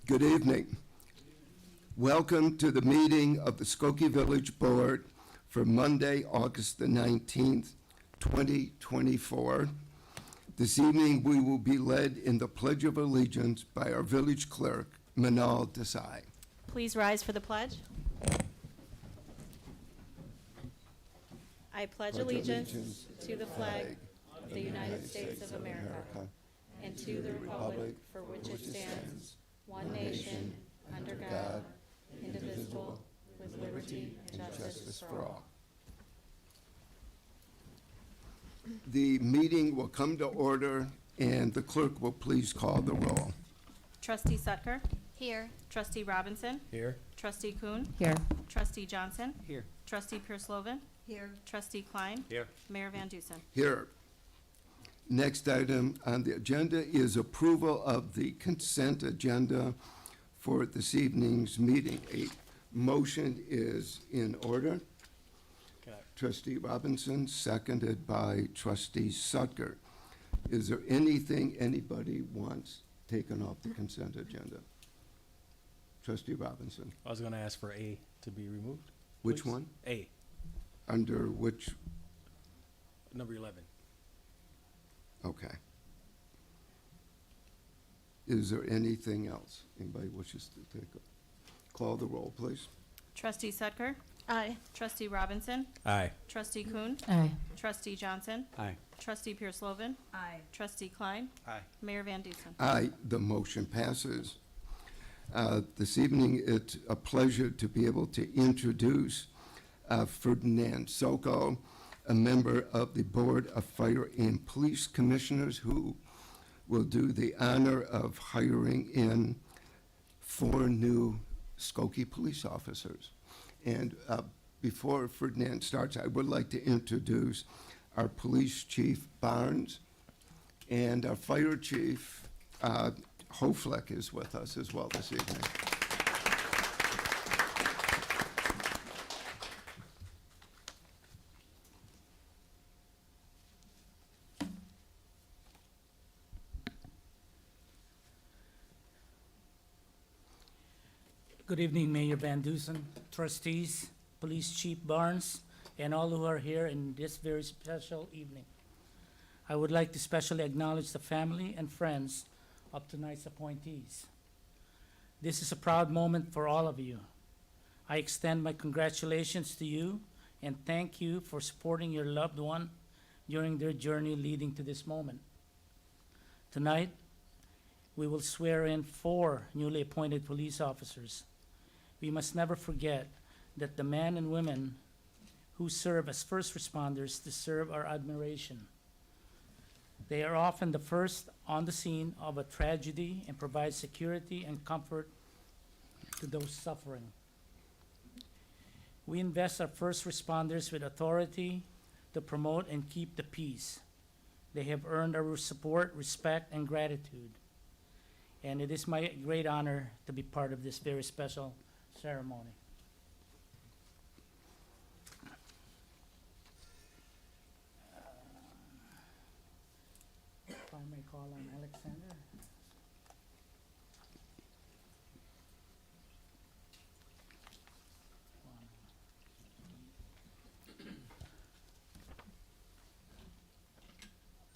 Good evening. Welcome to the meeting of the Skokie Village Board for Monday, August the 19th, 2024. This evening, we will be led in the Pledge of Allegiance by our village clerk, Manal Desai. Please rise for the pledge. I pledge allegiance to the flag of the United States of America and to the republic for which it stands, one nation, under God, indivisible, with liberty and justice for all. The meeting will come to order, and the clerk will please call the roll. Trustee Sutker. Here. Trustee Robinson. Here. Trustee Kuhn. Here. Trustee Johnson. Here. Trustee Pierce-Lovan. Here. Trustee Klein. Here. Mayor Van Dusen. Here. Next item on the agenda is approval of the consent agenda for this evening's meeting. A motion is in order. Trustee Robinson, seconded by Trustee Sutker. Is there anything anybody wants taken off the consent agenda? Trustee Robinson. I was going to ask for A to be removed. Which please. one? A, Under which? number 11. Okay. Is there anything else anybody wishes to take? Call the roll, please. Trustee Sutker. Aye. Trustee Robinson. Aye. Trustee Kuhn. Aye. Trustee Johnson. Aye. Trustee Pierce-Lovan. Aye. Trustee Klein. Aye. Mayor Van Dusen. Aye, the motion passes. This evening, it's a pleasure to be able to introduce Ferdinand Soko, a member of the Board of Fire and Police Commissioners, who will do the honor of hiring in 4 new Skokie police officers. And before Ferdinand starts, I would like to introduce our Police Chief Barnes, and our Fire Chief Hofleck is with us as well this evening. Good evening, Mayor Van Dusen, trustees, Police Chief Barnes, and all who are here in this very special evening. I would like to specially acknowledge the family and friends of tonight's appointees. This is a proud moment for all of you. I extend my congratulations to you and thank you for supporting your loved one during their journey leading to this moment. Tonight, we will swear in 4 newly appointed police officers. We must never forget that the men and women who serve as first responders deserve our admiration. They are often the first on the scene of a tragedy and provide security and comfort to those suffering. We invest our first responders with authority to promote and keep the peace. They have earned our support, respect, and gratitude. And it is my great honor to be part of this very special ceremony. If I may call on Alexander.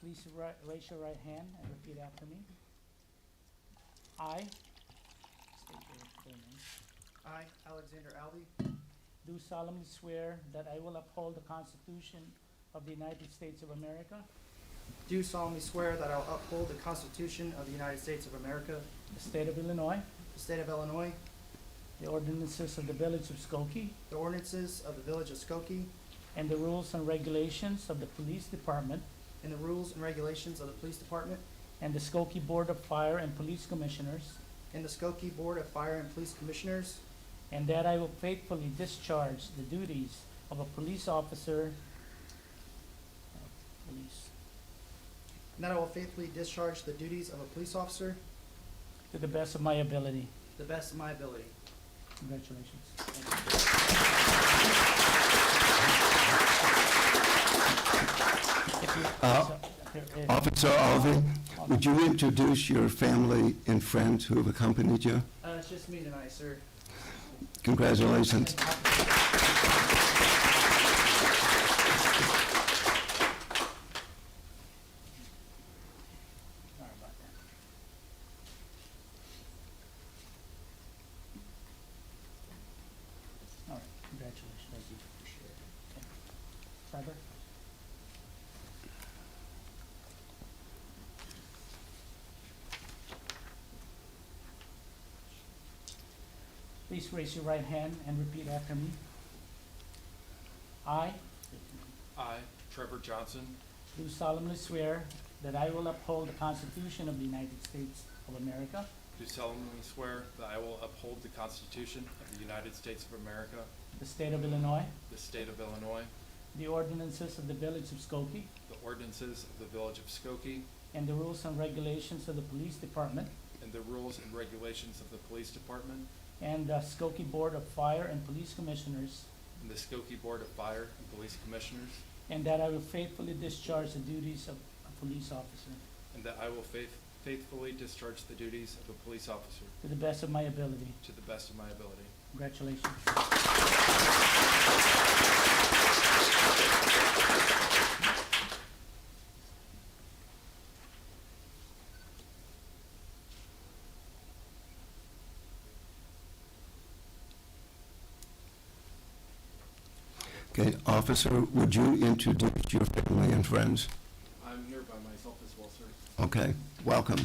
Please raise your right hand and repeat after me. I, state your full name, I, Alexander Albee, do solemnly swear that I will uphold the Constitution of the United States of America, do solemnly swear that I will uphold the Constitution of the United States of America, the state of Illinois, the state of Illinois, the ordinances of the village of Skokie, the ordinances of the village of Skokie, and the rules and regulations of the police department and the rules and regulations of the police department, and the Skokie Board of Fire and Police Commissioners, and the Skokie Board of Fire and Police Commissioners, and that I will faithfully discharge the duties of a police officer, and that I will faithfully discharge the duties of a police officer to the best of my ability. to the best of my ability. Congratulations. Officer Alvey, would you introduce your family and friends who have accompanied you? That's just me tonight, sir. Congratulations. Sorry about that. All right, congratulations, I do appreciate it. Okay. Trevor? Please raise your right hand and repeat after me. I I, Trevor Johnson, do solemnly swear that I will uphold the Constitution of the United States of America, do solemnly swear that I will uphold the Constitution of the United States of America, the state of Illinois, the state of Illinois, the ordinances of the village of Skokie, the ordinances of the village of Skokie, and the rules and regulations of the police department, and the rules and regulations of the police department, and the Skokie Board of Fire and Police Commissioners, and the Skokie Board of Fire and Police Commissioners, and that I will faithfully discharge the duties of a police officer and that I will faithfully discharge the duties of a police officer to the best of my ability. to the best of my ability. Congratulations. Okay, officer, would you introduce your family and friends? I'm here by myself as well, sir. Okay, welcome.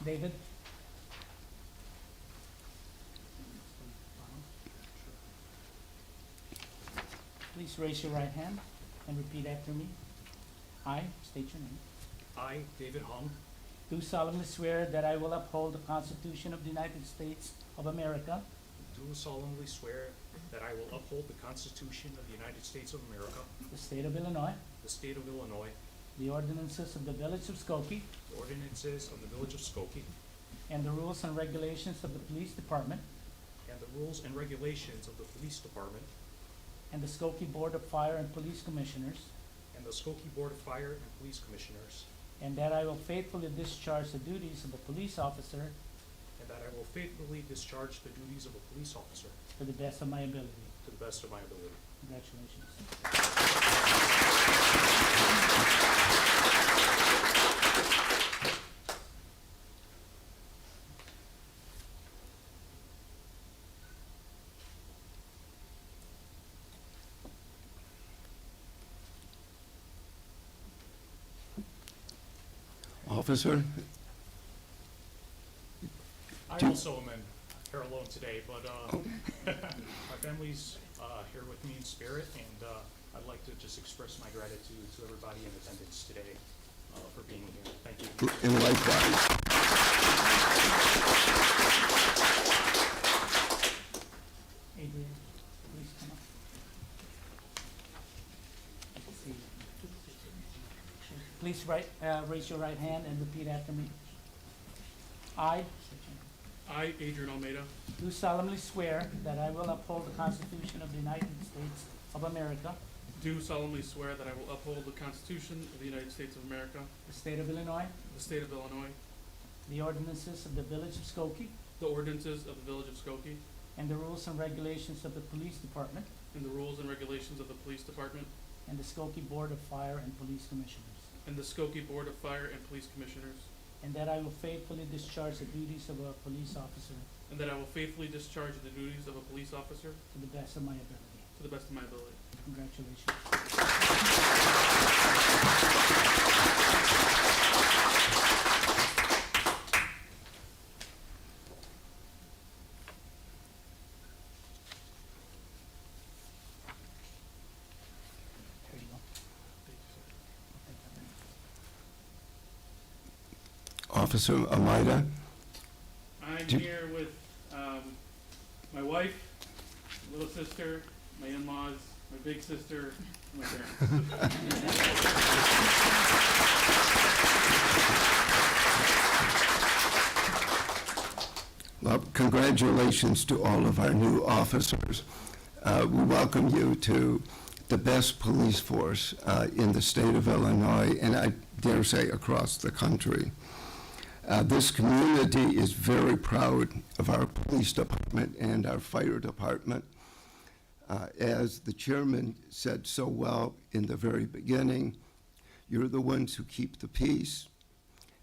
David? Please raise your right hand and repeat after me. I, state your name, I, David Hung, do solemnly swear that I will uphold the Constitution of the United States of America, do solemnly swear that I will uphold the Constitution of the United States of America, the state of Illinois, the state of Illinois, the ordinances of the village of Skokie, the ordinances of the village of Skokie, and the rules and regulations of the police department, and the rules and regulations of the police department, and the Skokie Board of Fire and Police Commissioners, and the Skokie Board of Fire and Police Commissioners, and that I will faithfully discharge the duties of a police officer and that I will faithfully discharge the duties of a police officer to the best of my ability. to the best of my ability. Congratulations. Officer, I Do- also am here alone today, but my family's here with me in spirit, and I'd like to just express my gratitude to everybody in attendance today for being here. Thank you. and likewise. Adrian, please come up. Please raise your right hand and repeat after me. I I, Adrian Almeida, do solemnly swear that I will uphold the Constitution of the United States of America, do solemnly swear that I will uphold the Constitution of the United States of America, the state of Illinois, the state of Illinois, the ordinances of the village of Skokie, the ordinances of the village of Skokie, and the rules and regulations of the police department, and the rules and regulations of the police department, and the Skokie Board of Fire and Police Commissioners, and the Skokie Board of Fire and Police Commissioners, and that I will faithfully discharge the duties of a police officer and that I will faithfully discharge the duties of a police officer to the best of my ability. to the best of my ability. Congratulations. Here you go. Officer Almeida, I'm Do- here with my wife, little sister, my in-laws, my big sister, and my parents. well, congratulations to all of our new officers. We welcome you to the best police force in the state of Illinois, and I dare say across the country. This community is very proud of our police department and our fire department. As the chairman said so well in the very beginning, you're the ones who keep the peace,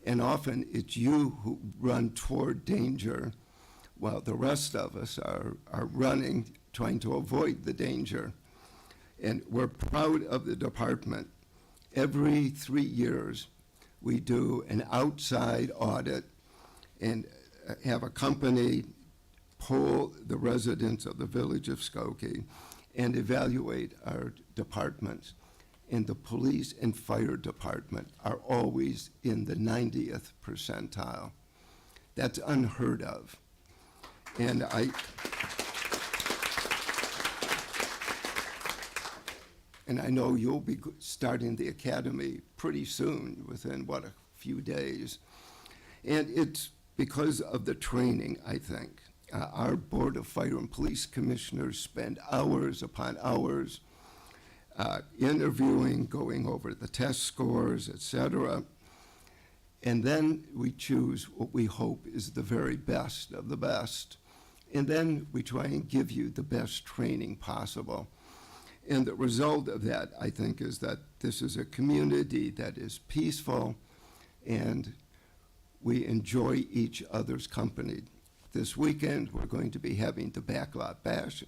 and often it's you who run toward danger while the rest of us are running, trying to avoid the danger. And we're proud of the department. Every 3 years, we do an outside audit and have a company poll the residents of the village of Skokie and evaluate our departments. And the police and fire department are always in the 90th percentile. That's unheard of. And I know you'll be starting the academy pretty soon, within, what, a few days. And it's because of the training, I think. Our Board of Fire and Police Commissioners spend hours upon hours interviewing, going over the test scores, et cetera. And then we choose what we hope is the very best of the best. And then we try and give you the best training possible. And the result of that, I think, is that this is a community that is peaceful and we enjoy each other's company. This weekend, we're going to be having the Backlot Bash.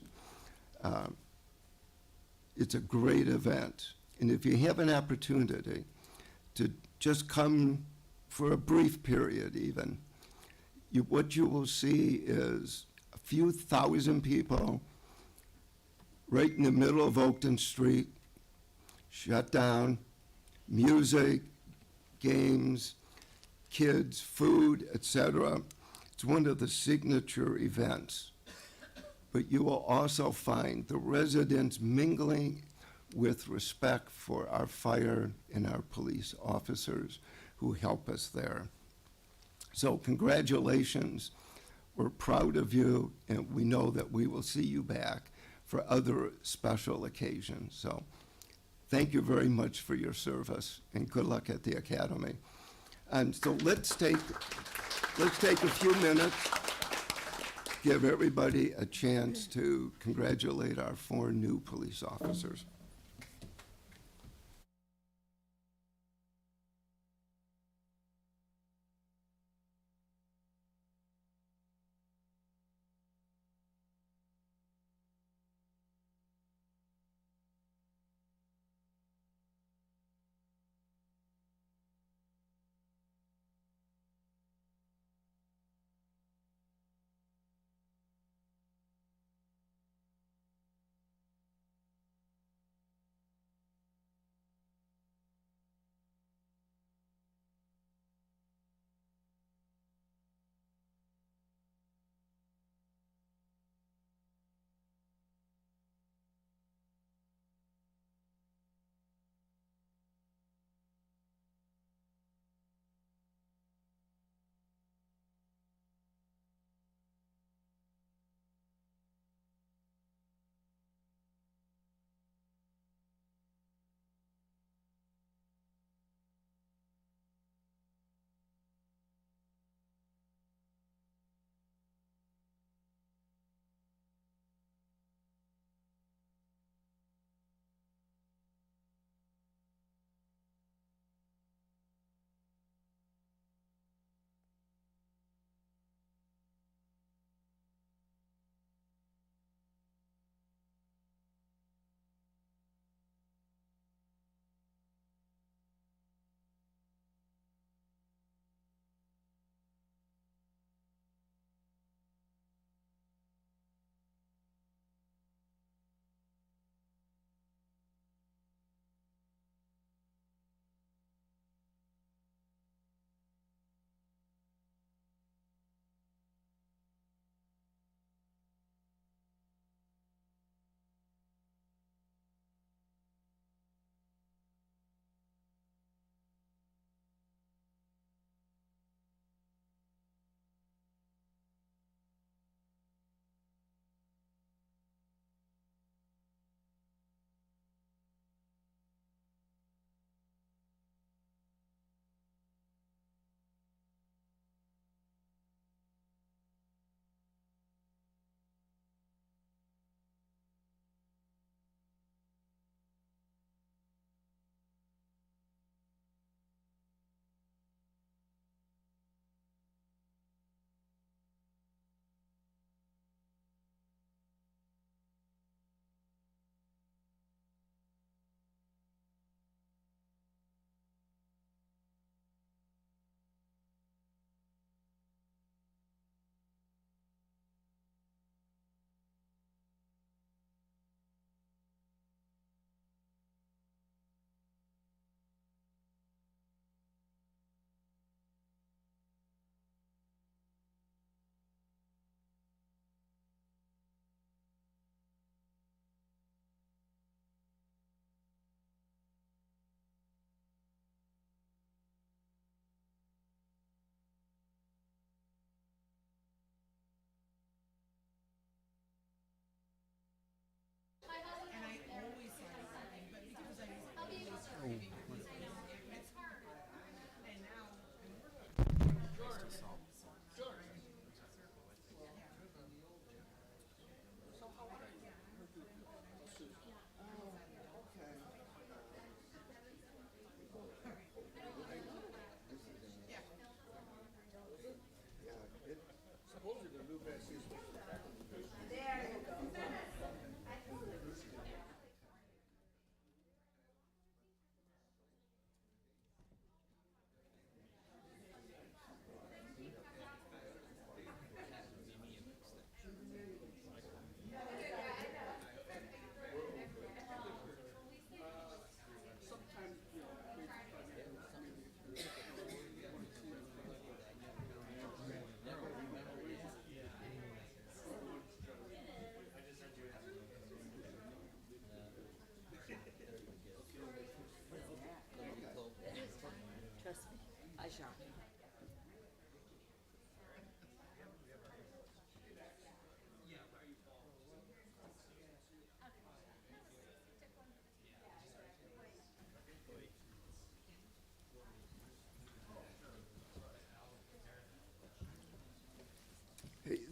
It's a great event. And if you have an opportunity to just come for a brief period even, what you will see is a few thousand people right in the middle of Oakton Street, shut down, music, games, kids, food, etc. It's one of the signature events. But you will also find the residents mingling with respect for our fire and our police officers who help us there. So congratulations. We're proud of you, and we know that we will see you back for other special occasions. So thank you very much for your service, and good luck at the academy. And so let's take a few minutes, give everybody a chance to congratulate our 4 new police officers.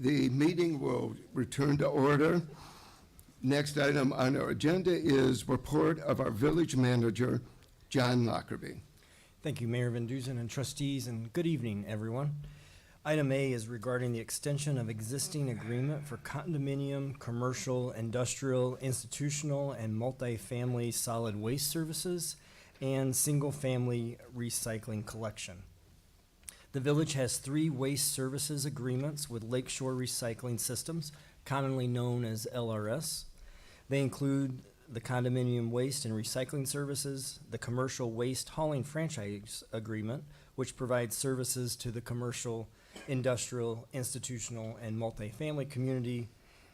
The meeting will return to order. Next item on our agenda is report of our village manager, John Lockerbie. Thank you, Mayor Van Duzen and trustees, and good evening, everyone. Item A is regarding the extension of existing agreement for condominium, commercial, industrial, institutional, and multifamily solid waste services and single-family recycling collection. The village has 3 waste services agreements with Lakeshore Recycling Systems, commonly known as LRS. They include the condominium waste and recycling services, the commercial waste hauling franchise agreement, which provides services to the commercial, industrial, institutional, and multifamily community,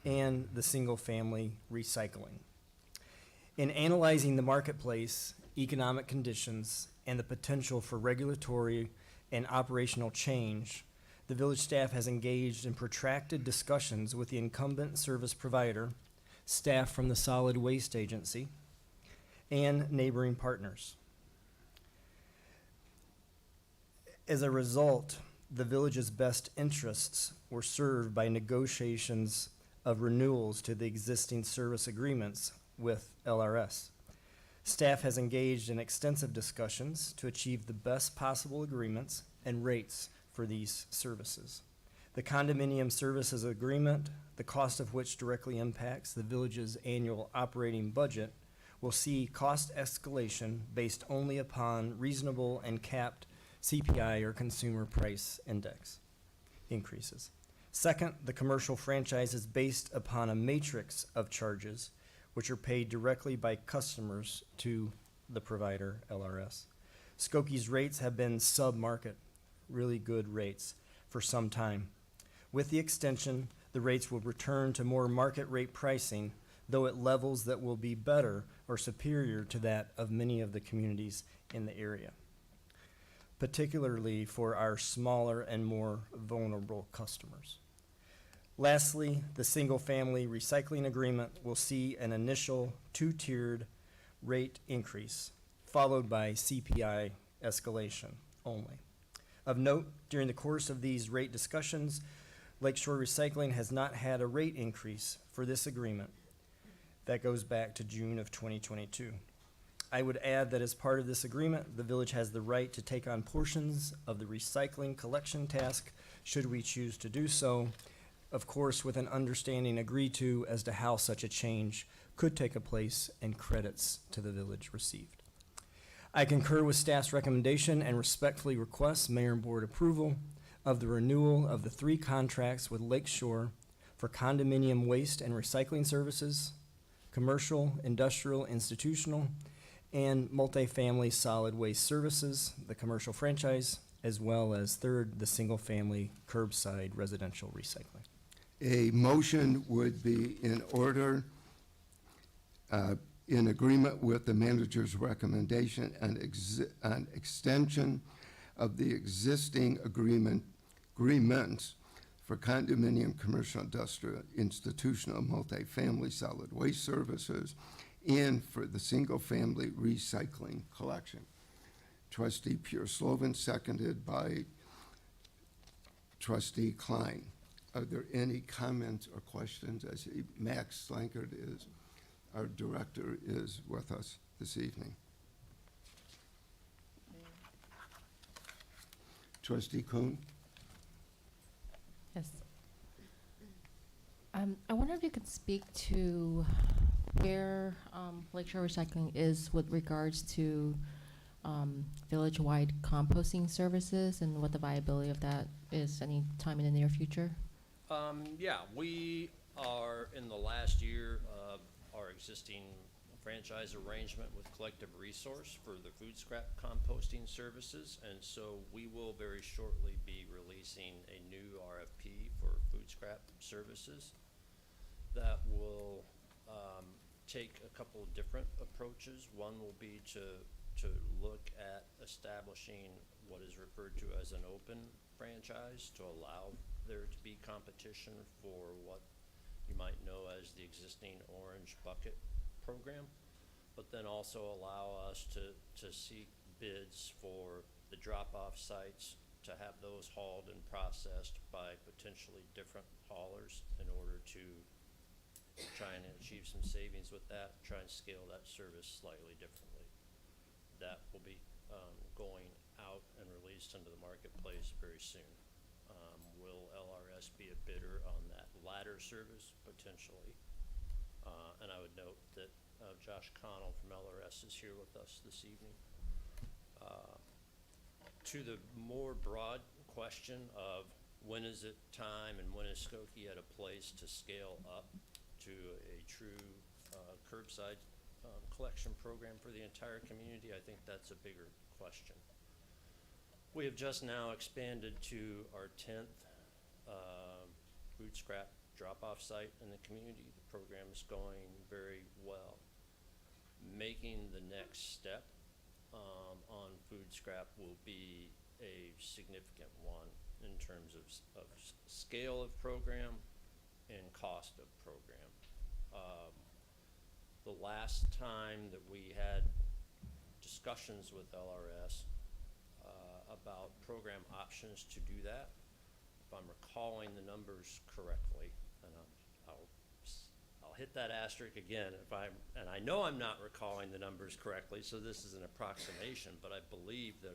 and the single-family recycling. In analyzing the marketplace, economic conditions, and the potential for regulatory and operational change, the village staff has engaged in protracted discussions with the incumbent service provider, staff from the Solid Waste Agency, and neighboring partners. As a result, the village's best interests were served by negotiations of renewals to the existing service agreements with LRS. Staff has engaged in extensive discussions to achieve the best possible agreements and rates for these services. The condominium services agreement, the cost of which directly impacts the village's annual operating budget, will see cost escalation based only upon reasonable and capped CPI or consumer price index increases. Second, the commercial franchise is based upon a matrix of charges which are paid directly by customers to the provider, LRS. Skokie's rates have been sub-market, really good rates, for some time. With the extension, the rates will return to more market rate pricing, though at levels that will be better or superior to that of many of the communities in the area, particularly for our smaller and more vulnerable customers. Lastly, the single-family recycling agreement will see an initial 2-tiered rate increase, followed by CPI escalation only. Of note, during the course of these rate discussions, Lakeshore Recycling has not had a rate increase for this agreement. That goes back to June of 2022. I would add that as part of this agreement, the village has the right to take on portions of the recycling collection task should we choose to do so, of course with an understanding agreed to as to how such a change could take place and credits to the village received. I concur with staff's recommendation and respectfully request mayor and board approval of the renewal of the 3 contracts with Lakeshore for condominium waste and recycling services, commercial, industrial, institutional, and multifamily solid waste services, the commercial franchise, as well as third, the single-family curbside residential recycling. A motion would be in order, in agreement with the manager's recommendation on extension of the existing agreements for condominium, commercial, industrial, institutional, multifamily solid waste services, and for the single-family recycling collection. Trustee Pure Slovan, seconded by Trustee Klein. Are there any comments or questions? I see Max Slankert is, our director, is with us this evening. Trustee Kuhn? Yes. I wonder if you could speak to where Lakeshore Recycling is with regards to village-wide composting services and what the viability of that is any time in the near future? Yeah, we are in the last year of our existing franchise arrangement with Collective Resource for the food scrap composting services, and so we will very shortly be releasing a new RFP for food scrap services that will take a couple of different approaches. One will be to look at establishing what is referred to as an open franchise to allow there to be competition for what you might know as the existing Orange Bucket program, but then also allow us to seek bids for the drop-off sites to have those hauled and processed by potentially different haulers in order to try and achieve some savings with that, try and scale that service slightly differently. That will be going out and released into the marketplace very soon. Will LRS be a bidder on that latter service? Potentially. And I would note that Josh Connell from LRS is here with us this evening. To the more broad question of when is it time and when is Skokie at a place to scale up to a true curbside collection program for the entire community, I think that's a bigger question. We have just now expanded to our 10th food scrap drop-off site in the community. The program is going very well. Making the next step on food scrap will be a significant one in terms of scale of program and cost of program. The last time that we had discussions with LRS about program options to do that, if I'm recalling the numbers correctly, and I'll hit that asterisk again and I know I'm not recalling the numbers correctly, so this is an approximation, but I believe that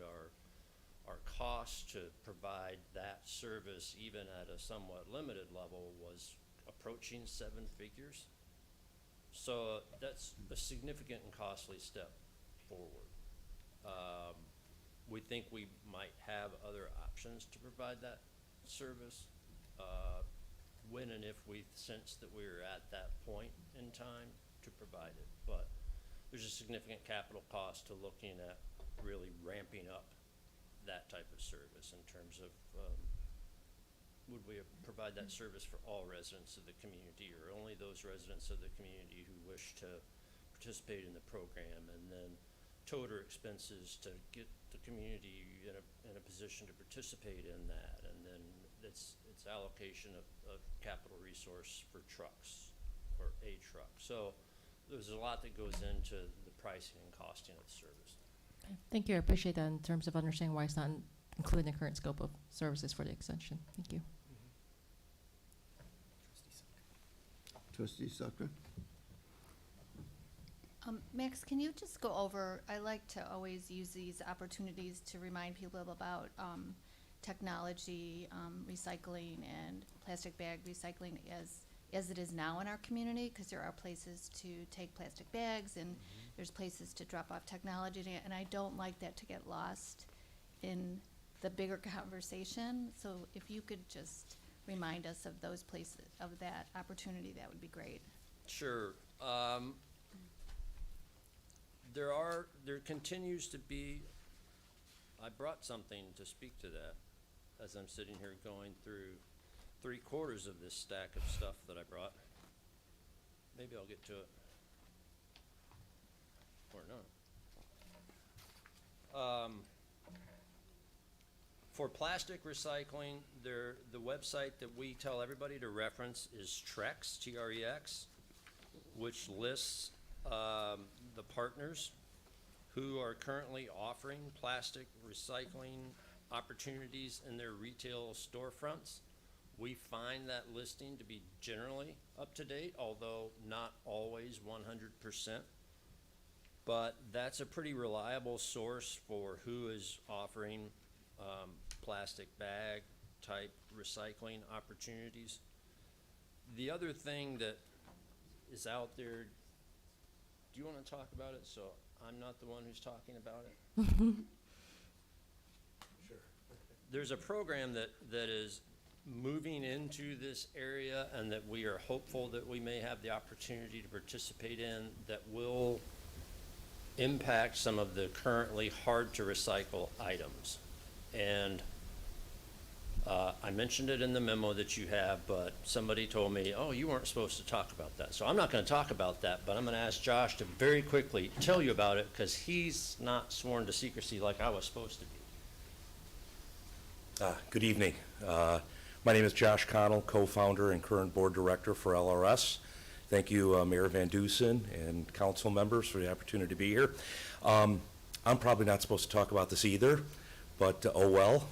our cost to provide that service, even at a somewhat limited level, was approaching 7 figures. So that's a significant and costly step forward. We think we might have other options to provide that service when and if we sense that we're at that point in time to provide it. But there's a significant capital cost to looking at really ramping up that type of service in terms of would we provide that service for all residents of the community or only those residents of the community who wish to participate in the program, and then toter expenses to get the community in a position to participate in that, and then it's allocation of capital resource for trucks or a truck. So there's a lot that goes into the pricing and costing of the service. Okay. Thank you. I appreciate that in terms of understanding why it's not included in the current scope of services for the extension. Thank you. Trustee Sucker? Max, can you just go over, I like to always use these opportunities to remind people about technology, recycling, and plastic bag recycling as it is now in our community, because there are places to take plastic bags and there's places to drop off technology, and I don't like that to get lost in the bigger conversation. So if you could just remind us of those places, of that opportunity, that would be great. Sure. There continues to be, I brought something to speak to that as I'm sitting here going through 3/4 of this stack of stuff that I brought. Maybe I'll get to it. Or not. For plastic recycling, the website that we tell everybody to reference is Trex, T-R-E-X, which lists the partners who are currently offering plastic recycling opportunities in their retail storefronts. We find that listing to be generally up to date, although not always 100%. But that's a pretty reliable source for who is offering plastic bag type recycling opportunities. The other thing that is out there, do you want to talk about it so I'm not the one who's talking about it? Sure. There's a program that is moving into this area and that we are hopeful that we may have the opportunity to participate in, that will impact some of the currently hard to recycle items. And I mentioned it in the memo that you have, but somebody told me, oh, you weren't supposed to talk about that. So I'm not going to talk about that, but I'm going to ask Josh to very quickly tell you about it, because he's not sworn to secrecy like I was supposed to be. Good evening. My name is Josh Connell, co-founder and current board director for LRS. Thank you, Mayor Van Dusen and council members for the opportunity to be here. I'm probably not supposed to talk about this either, but oh well.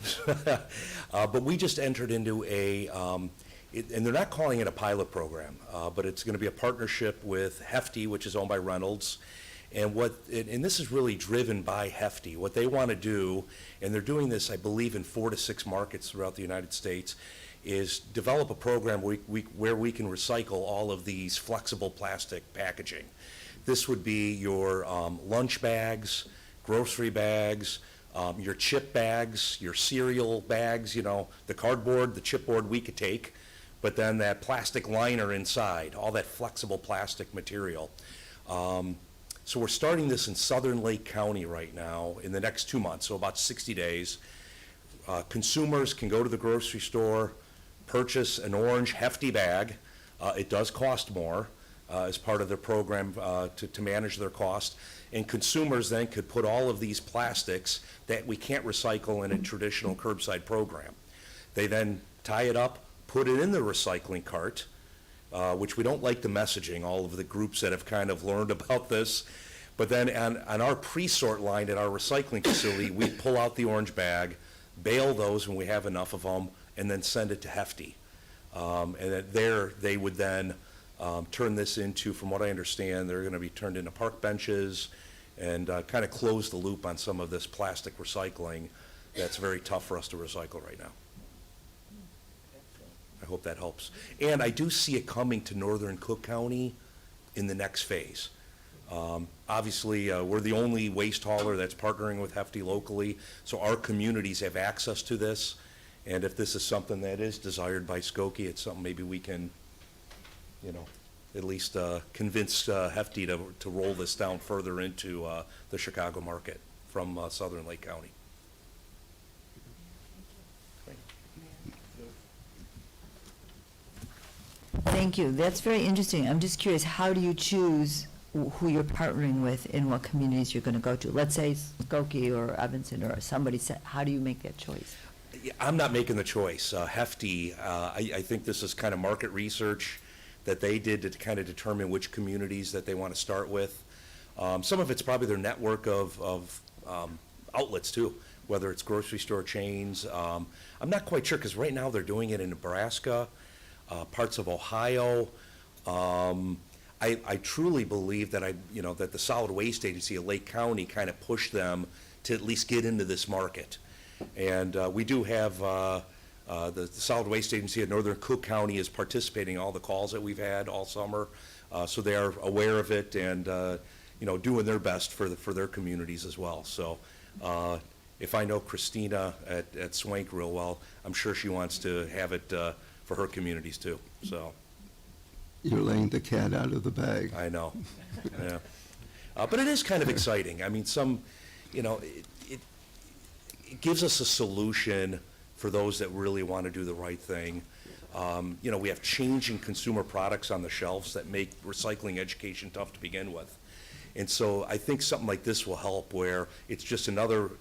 But we just entered into and they're not calling it a pilot program, but it's going to be a partnership with Hefty, which is owned by Reynolds. And this is really driven by Hefty. What they want to do, and they're doing this, I believe, in 4 to 6 markets throughout the United States, is develop a program where we can recycle all of these flexible plastic packaging. This would be your lunch bags, grocery bags, your chip bags, your cereal bags, the cardboard, the chipboard we could take, but then that plastic liner inside, all that flexible plastic material. So we're starting this in Southern Lake County right now in the next 2 months, so about 60 days. Consumers can go to the grocery store, purchase an orange Hefty bag. It does cost more as part of their program to manage their cost. And consumers then could put all of these plastics that we can't recycle in a traditional curbside program. They then tie it up, put it in the recycling cart, which we don't like the messaging, all of the groups that have kind of learned about this. But then on our pre-sort line at our recycling facility, we pull out the orange bag, bale those when we have enough of them, and then send it to Hefty. And then they would then turn this into, from what I understand, they're going to be turned into park benches and kind of close the loop on some of this plastic recycling that's very tough for us to recycle right now. I hope that helps. And I do see it coming to northern Cook County in the next phase. Obviously, we're the only waste hauler that's partnering with Hefty locally, so our communities have access to this. And if this is something that is desired by Skokie, it's something maybe we can, at least convince Hefty to roll this down further into the Chicago market from Southern Lake County. Thank you. That's very interesting. I'm just curious, how do you choose who you're partnering with and what communities you're going to go to? Let's say Skokie or Evanston or somebody said, how do you make that choice? Yeah, I'm not making the choice. Hefty, I think this is kind of market research that they did to kind of determine which communities that they want to start with. Some of it's probably their network of outlets too, whether it's grocery store chains. I'm not quite sure because right now they're doing it in Nebraska, parts of Ohio. I truly believe that that the Solid Waste Agency of Lake County kind of pushed them to at least get into this market. And we do have the Solid Waste Agency of Northern Cook County is participating in all the calls that we've had all summer. So they are aware of it and doing their best for their communities as well. So if I know Christina at Swank real well, I'm sure she wants to have it for her communities too. So You're laying the cat out of the bag. I know, yeah. But it is kind of exciting. I mean, it gives us a solution for those that really want to do the right thing. We have changing consumer products on the shelves that make recycling education tough to begin with. And so I think something like this will help where it's just another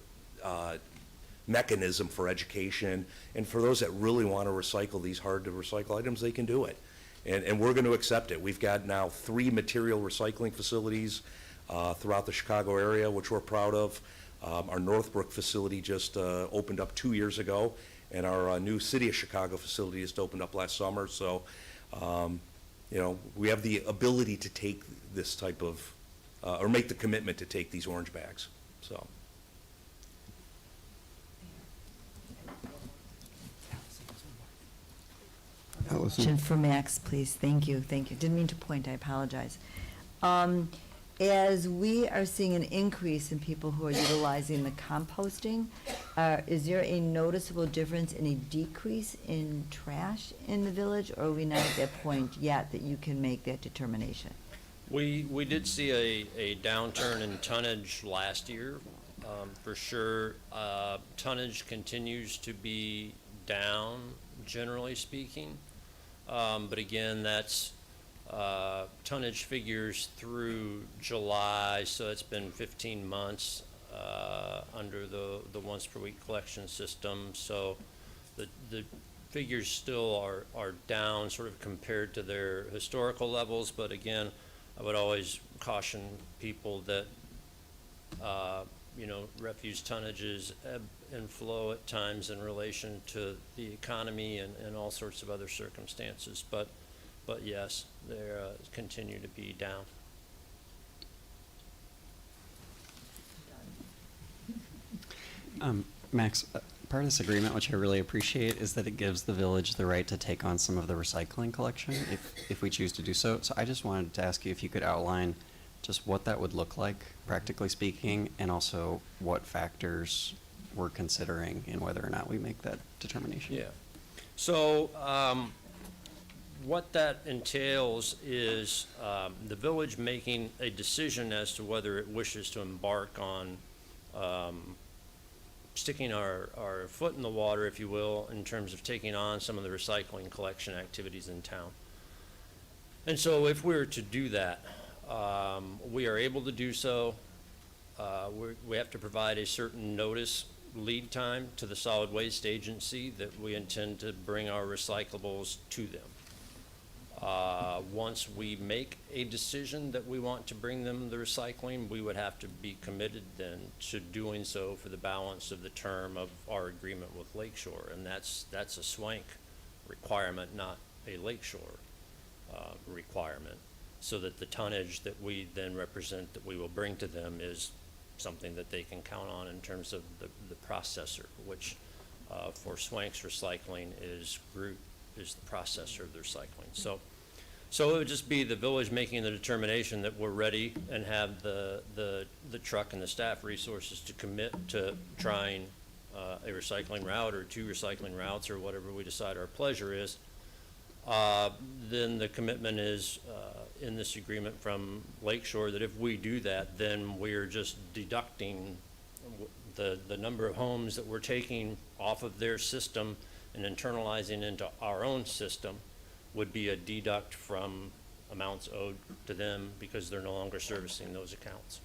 mechanism for education. And for those that really want to recycle these hard to recycle items, they can do it. And we're going to accept it. We've got now 3 material recycling facilities throughout the Chicago area, which we're proud of. Our Northbrook facility just opened up 2 years ago, and our new City of Chicago facility just opened up last summer. So, we have the ability to take this type of, or make the commitment to take these orange bags. So. Allison? For Max, please. Thank you. Didn't mean to point, I apologize. As we are seeing an increase in people who are utilizing the composting, is there a noticeable difference in a decrease in trash in the village, or are we not at that point yet that you can make that determination? We did see a downturn in tonnage last year, for sure. Tonnage continues to be down, generally speaking. But again, that's tonnage figures through July, so it's been 15 months under the once per week collection system. So the figures still are down sort of compared to their historical levels, but again, I would always caution people that refuse tonnages ebb and flow at times in relation to the economy and all sorts of other circumstances. But yes, they continue to be down. Max, part of this agreement, which I really appreciate, is that it gives the village the right to take on some of the recycling collection if we choose to do so. So I just wanted to ask you if you could outline just what that would look like, practically speaking, and also what factors we're considering in whether or not we make that determination. Yeah. So what that entails is the village making a decision as to whether it wishes to embark on sticking our foot in the water, if you will, in terms of taking on some of the recycling collection activities in town. And so if we were to do that, we are able to do so. We have to provide a certain notice lead time to the solid waste agency that we intend to bring our recyclables to them. Once we make a decision that we want to bring them the recycling, we would have to be committed then to doing so for the balance of the term of our agreement with Lakeshore. And that's a SWANC requirement, not a Lakeshore requirement, so that the tonnage that we then represent that we will bring to them is something that they can count on in terms of the processor, which for SWANC's recycling is Groot is the processor of the recycling. So it would just be the village making the determination that we're ready and have the truck and the staff resources to commit to trying a recycling route or 2 recycling routes or whatever we decide our pleasure is. Then the commitment is in this agreement from Lakeshore that if we do that, then we're just deducting the number of homes that we're taking off of their system and internalizing into our own system would be a deduct from amounts owed to them because they're no longer servicing those accounts.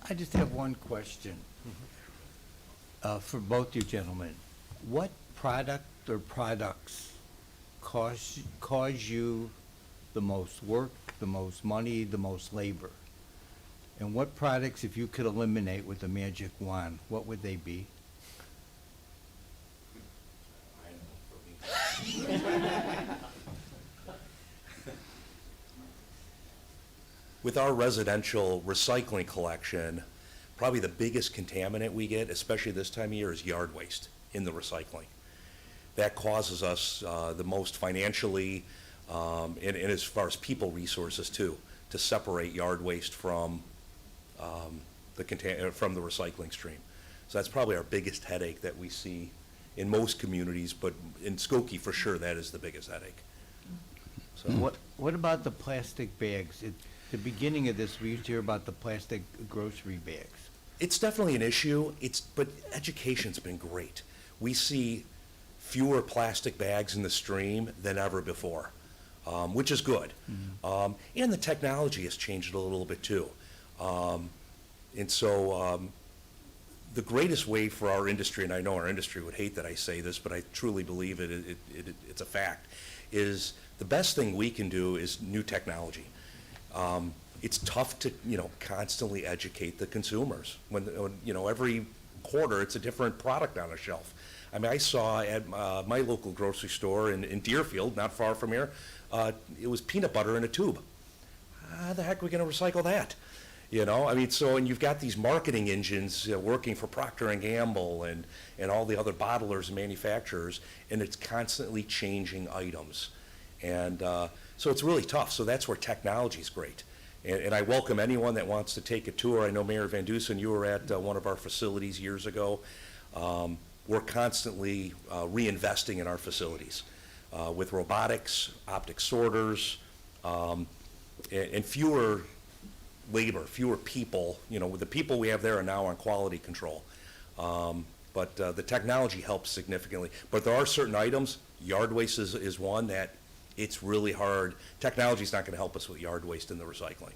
I just have one question for both you gentlemen. What product or products cause you the most work, the most money, the most labor? And what products, if you could eliminate with a magic wand, what would they be? With our residential recycling collection, probably the biggest contaminant we get, especially this time of year, is yard waste in the recycling. That causes us the most financially, and as far as people resources too, to separate yard waste from from the recycling stream. So that's probably our biggest headache that we see in most communities, but in Skokie for sure, that is the biggest headache. So What about the plastic bags? At the beginning of this, we used to hear about the plastic grocery bags. it's definitely an issue. But education's been great. We see fewer plastic bags in the stream than ever before, which is good. And the technology has changed a little bit too. And so the greatest way for our industry, and I know our industry would hate that I say this, but I truly believe it's a fact, is the best thing we can do is new technology. It's tough to, constantly educate the consumers. When every quarter it's a different product on a shelf. I mean, I saw at my local grocery store in Deerfield, not far from here, it was peanut butter in a tube. How the heck are we going to recycle that? And you've got these marketing engines working for Procter & Gamble and all the other bottlers and manufacturers, and it's constantly changing items. And so it's really tough. So that's where technology is great. And I welcome anyone that wants to take a tour. I know Mayor Van Dusen, you were at one of our facilities years ago. We're constantly reinvesting in our facilities with robotics, optic sorters, and fewer labor, fewer people. The people we have there are now on quality control. But the technology helps significantly. But there are certain items, yard waste is one that it's really hard. Technology's not going to help us with yard waste in the recycling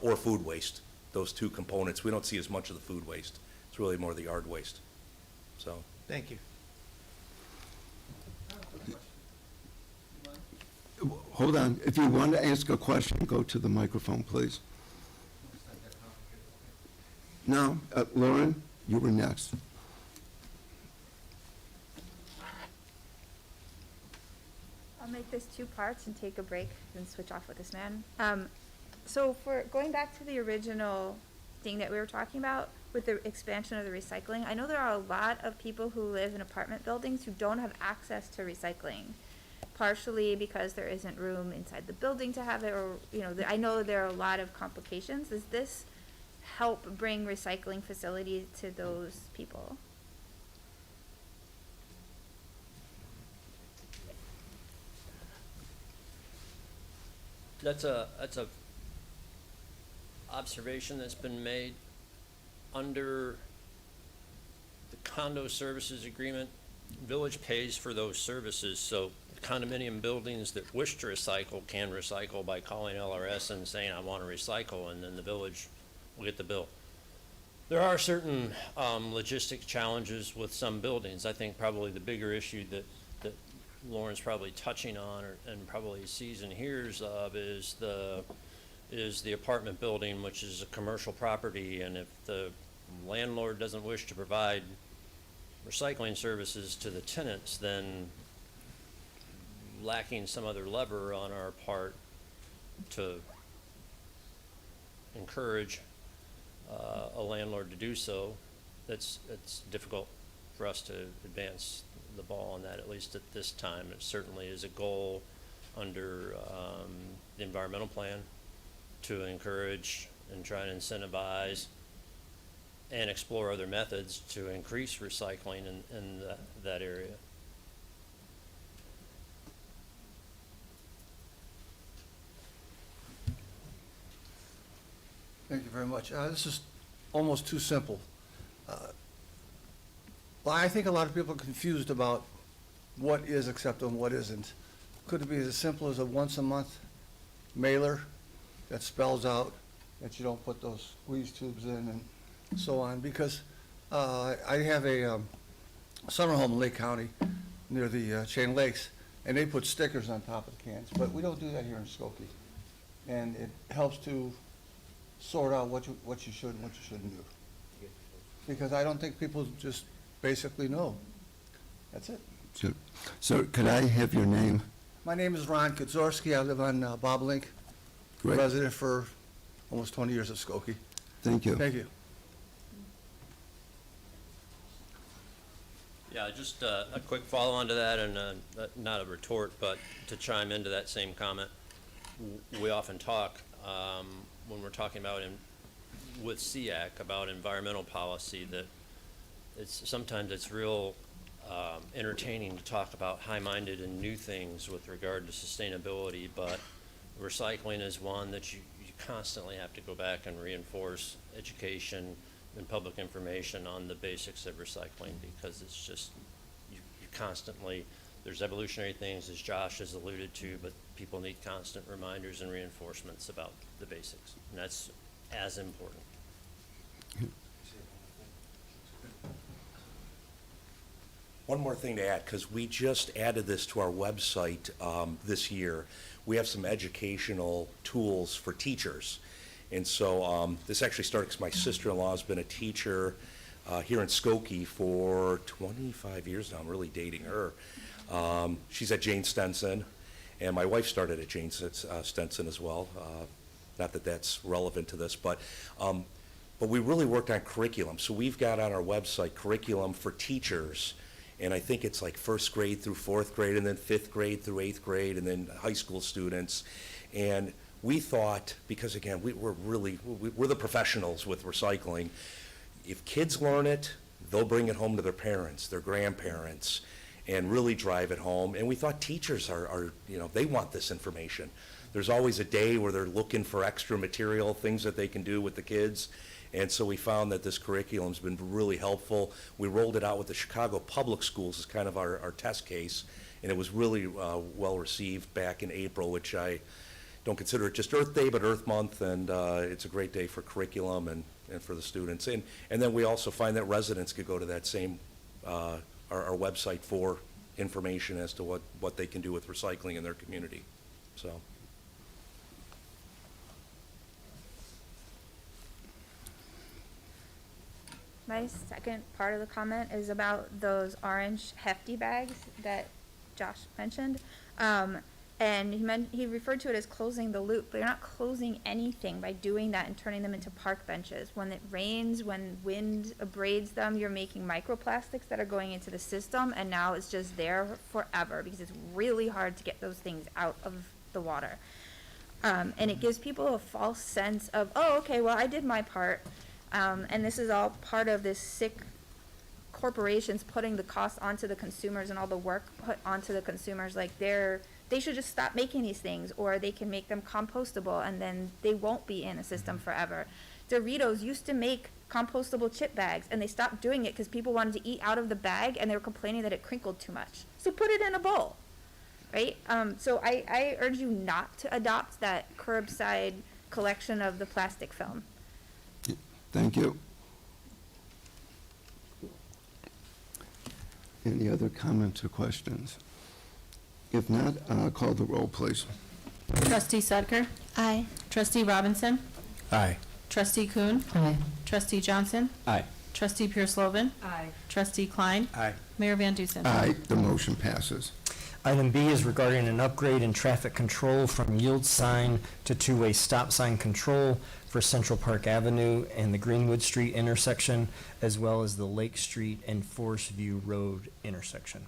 or food waste. Those two components, we don't see as much of the food waste. It's really more the yard waste. So. Thank you. hold on. If you want to ask a question, go to the microphone, please. No, Lauren, you were next. I'll make this two parts and take a break and switch off with this man. So for going back to the original thing that we were talking about with the expansion of the recycling, I know there are a lot of people who live in apartment buildings who don't have access to recycling, partially because there isn't room inside the building to have it, or, you know, I know there are a lot of complications. Does this help bring recycling facilities to those people? That's a observation that's been made. Under the condo services agreement, village pays for those services, so condominium buildings that wish to recycle can recycle by calling LRS and saying, I want to recycle, and then the village will get the bill. There are certain logistic challenges with some buildings. I think probably the bigger issue that Lauren's probably touching on, and probably sees and hears of, is the apartment building, which is a commercial property, and if the landlord doesn't wish to provide recycling services to the tenants, then lacking some other lever on our part to encourage a landlord to do so, it's difficult for us to advance the ball on that, at least at this time. It certainly is a goal under the environmental plan to encourage and try and incentivize and explore other methods to increase recycling in that area. Thank you very much. This is almost too simple. Well, I think a lot of people are confused about what is acceptable and what isn't. Could it be as simple as a once-a-month mailer that spells out that you don't put those squeeze tubes in and so on? Because I have a summer home in Lake County near the Chain Lakes, and they put stickers on top of the cans, but we don't do that here in Skokie. And it helps to sort out what you should and what you shouldn't do. Because I don't think people just basically know. That's it. So could I have your name? My name is Ron Kudzorski. I live on Bobolink. Great. Resident for almost 20 years of Skokie. Thank you. Thank you. Yeah, just a quick follow-on to that, and not a retort, but to chime into that same comment. We often talk, when we're talking about with SEAC about environmental policy, that sometimes it's real entertaining to talk about high-minded and new things with regard to sustainability, but recycling is one that you constantly have to go back and reinforce education and public information on the basics of recycling, because it's just, you constantly, there's evolutionary things, as Josh has alluded to, but people need constant reminders and reinforcements about the basics, and that's as important. One more thing to add, because we just added this to our website this year. We have some educational tools for teachers. And so this actually started because my sister-in-law has been a teacher here in Skokie for 25 years now. I'm really dating her. She's at Jane Stenson, and my wife started at Jane Stenson as well. Not that that's relevant to this, but we really worked on curriculum. So we've got on our website curriculum for teachers, and I think it's like first grade through fourth grade, and then fifth grade through eighth grade, and then high school students. And we thought, because again, we're the professionals with recycling. If kids learn it, they'll bring it home to their parents, their grandparents, and really drive it home. And we thought teachers are they want this information. There's always a day where they're looking for extra material, things that they can do with the kids. And so we found that this curriculum's been really helpful. We rolled it out with the Chicago Public Schools as kind of our test case, and it was really well received back in April, which I don't consider it just Earth Day, but Earth Month, and it's a great day for curriculum and for the students. And then we also find that residents could go to that same, our website for information as to what they can do with recycling in their community. so. My second part of the comment is about those orange hefty bags that Josh mentioned. And he referred to it as closing the loop, but you're not closing anything by doing that and turning them into park benches. When it rains, when wind abrades them, you're making microplastics that are going into the system, and now it's just there forever because it's really hard to get those things out of the water. And it gives people a false sense of, oh, okay, well, I did my part. And this is all part of this sick corporations putting the cost onto the consumers and all the work put onto the consumers. Like they should just stop making these things, or they can make them compostable and then they won't be in a system forever. Doritos used to make compostable chip bags and they stopped doing it because people wanted to eat out of the bag and they were complaining that it crinkled too much. So put it in a bowl, right? So I urge you not to adopt that curbside collection of the plastic film. Thank you. Any other comments or questions? If not, call the roll, please. Trustee Sudker? Aye. Trustee Robinson? Aye. Trustee Kuhn? Aye. Trustee Johnson? Aye. Trustee Pierce-Lovan? Aye. Trustee Klein? Aye. Mayor Van Dusen? Aye, the motion passes. Item B is regarding an upgrade in traffic control from yield sign to two-way stop sign control for Central Park Avenue and the Greenwood Street intersection, as well as the Lake Street and Forest View Road intersection.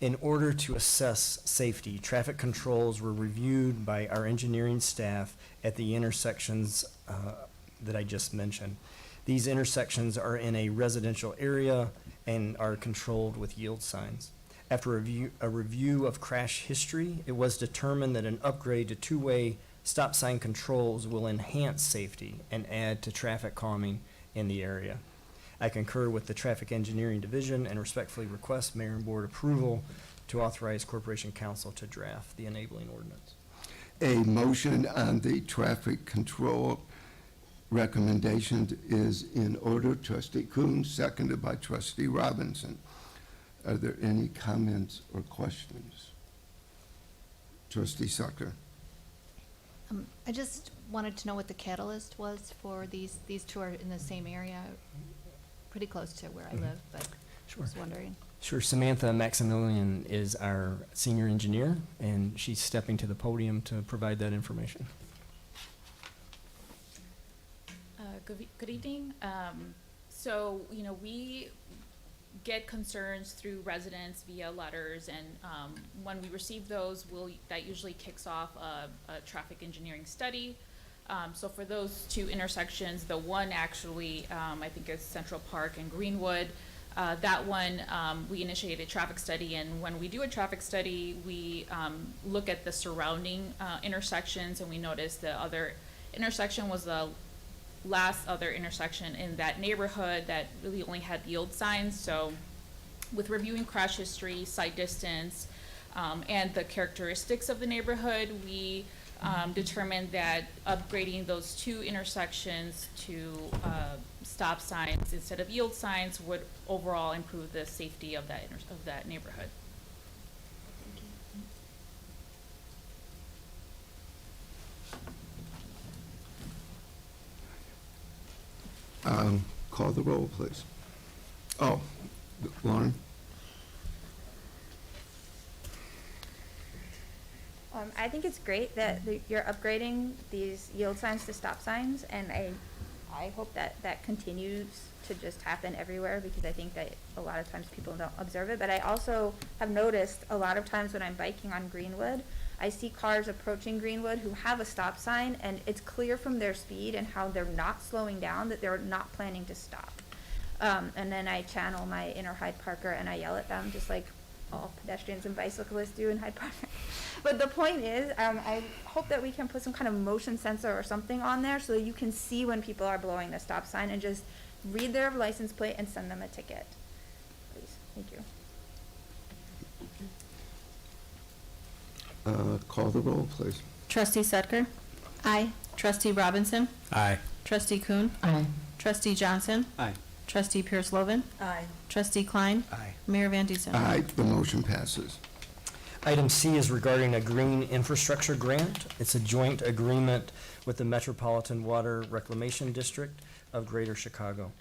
In order to assess safety, traffic controls were reviewed by our engineering staff at the intersections that I just mentioned. These intersections are in a residential area and are controlled with yield signs. After a review of crash history, it was determined that an upgrade to two-way stop sign controls will enhance safety and add to traffic calming in the area. I concur with the Traffic Engineering Division and respectfully request Mayor and Board approval to authorize Corporation Council to draft the enabling ordinance. A motion on the traffic control recommendation is in order. Trustee Kuhn, seconded by Trustee Robinson. Are there any comments or questions? Trustee Sucker. I just wanted to know what the catalyst was for these two are in the same area, pretty close to where I live, but Sure. was wondering. Sure. Samantha Maximilian is our senior engineer, and she's stepping to the podium to provide that information. Good evening. So, we get concerns through residents via letters, and when we receive those, that usually kicks off a traffic engineering study. So for those two intersections, the one actually, I think is Central Park and Greenwood. That one, we initiated a traffic study, and when we do a traffic study, we look at the surrounding intersections, and we notice the other intersection was the last other intersection in that neighborhood that really only had yield signs. So with reviewing crash history, sight distance, and the characteristics of the neighborhood, we determined that upgrading those two intersections to stop signs instead of yield signs would overall improve the safety of that neighborhood. Call the roll, please. Oh, Lauren? I think it's great that you're upgrading these yield signs to stop signs, and I hope that continues to just happen everywhere, because I think that a lot of times people don't observe it. But I also have noticed a lot of times when I'm biking on Greenwood, I see cars approaching Greenwood who have a stop sign, and it's clear from their speed and how they're not slowing down that they're not planning to stop. And then I channel my inner Hyde Parker and I yell at them, just like all pedestrians and bicyclists do in Hyde Park. But the point is, I hope that we can put some kind of motion sensor or something on there so that you can see when people are blowing the stop sign and just read their license plate and send them a ticket. Please, thank you. Call the roll, please. Trustee Sudker? Aye. Trustee Robinson? Aye. Trustee Kuhn? Aye. Trustee Johnson? Aye. Trustee Pierce-Lovan? Aye. Trustee Klein? Aye. Mayor Van Dusen? Aye, the motion passes. Item C is regarding a green infrastructure grant. It's a joint agreement with the Metropolitan Water Reclamation District of Greater Chicago.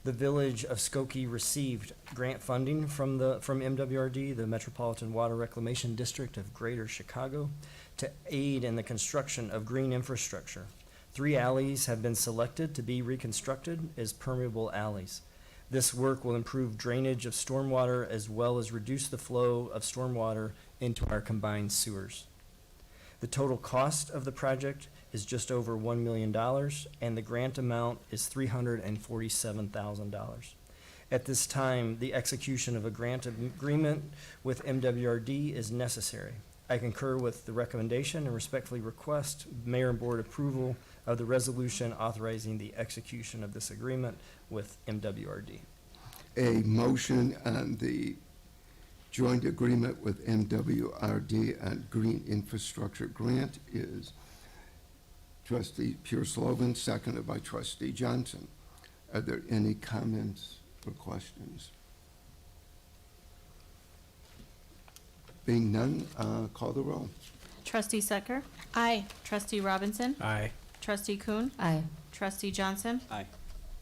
The Village of Skokie received grant funding from MWRD, the Metropolitan Water Reclamation District of Greater Chicago, to aid in the construction of green infrastructure. 3 alleys have been selected to be reconstructed as permeable alleys. This work will improve drainage of stormwater as well as reduce the flow of stormwater into our combined sewers. The total cost of the project is just over $1 million, and the grant amount is $347,000. At this time, the execution of a grant agreement with MWRD is necessary. I concur with the recommendation and respectfully request Mayor and Board approval of the resolution authorizing the execution of this agreement with MWRD. A motion on the joint agreement with MWRD on green infrastructure grant is Trustee Pure-Slovan, seconded by Trustee Johnson. Are there any comments or questions? Being none, call the roll. Trustee Sucker? Aye. Trustee Robinson? Aye. Trustee Kuhn? Aye. Trustee Johnson? Aye.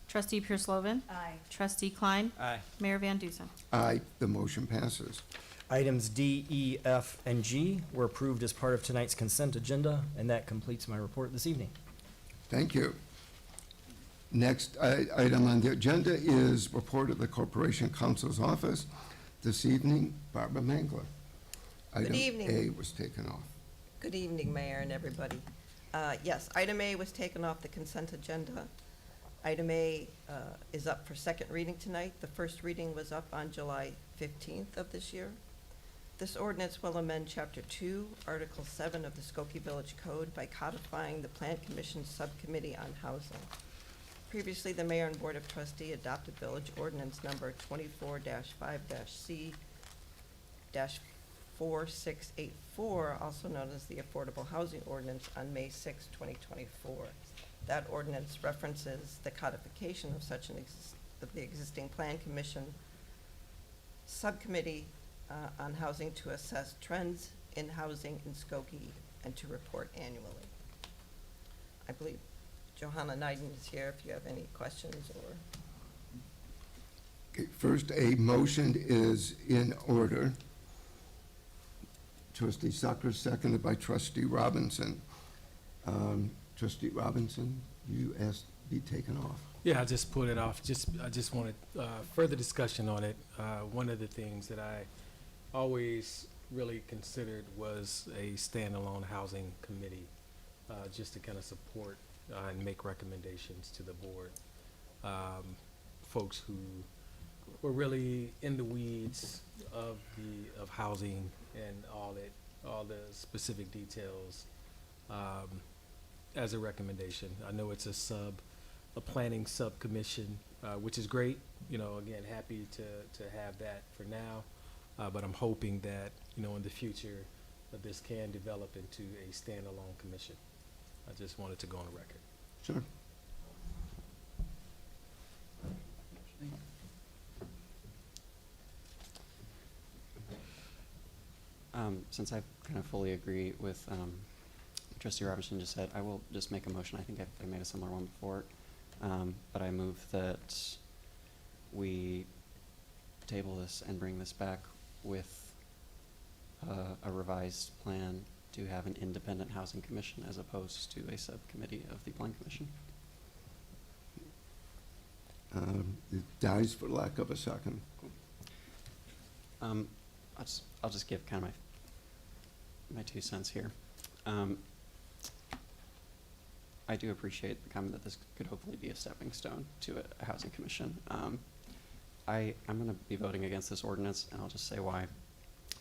Trustee Pure-Slovan? Aye. Trustee Klein? Aye. Mayor Van Dusen? Aye, the motion passes. Items D, E, F, and G were approved as part of tonight's consent agenda, and that completes my report this evening. Thank you. Next item on the agenda is report of the Corporation Counsel's Office. This evening, Barbara Mangler. Good evening. Item A was taken off. Good evening, Mayor and everybody. Yes, item A was taken off the consent agenda. Item A is up for second reading tonight. The first reading was up on July 15th of this year. This ordinance will amend Chapter 2, Article 7 of the Skokie Village Code by codifying the Plan Commission Subcommittee on Housing. Previously, the Mayor and Board of Trustee adopted Village Ordinance Number 24-5-C-4684, also known as the Affordable Housing Ordinance, on May 6, 2024. That ordinance references the codification of such of the existing Plan Commission Subcommittee on Housing to assess trends in housing in Skokie and to report annually. I believe Johanna Neiden is here if you have any questions or. Okay, first, a motion is in order. Trustee Sucker, seconded by Trustee Robinson. Trustee Robinson, you asked to be taken off. Yeah, I just put it off. I just wanted further discussion on it. One of the things that I always really considered was a standalone housing committee, just to kind of support and make recommendations to the board. Folks who were really in the weeds of housing and all the specific details, as a recommendation. I know it's a planning subcommission, which is great. You know, again, happy to have that for now. But I'm hoping that, you know, in the future, that this can develop into a standalone commission. I just wanted to go on the record. Sure. Since I kind of fully agree with Trustee Robinson just said, I will just make a motion. I think I made a similar one before. But I move that we table this and bring this back with a revised plan to have an independent housing commission as opposed to a subcommittee of the Plan Commission. It dies for lack of a second. I'll just give kind of my 2 cents here. I do appreciate the comment that this could hopefully be a stepping stone to a housing commission. I'm going to be voting against this ordinance, and I'll just say why.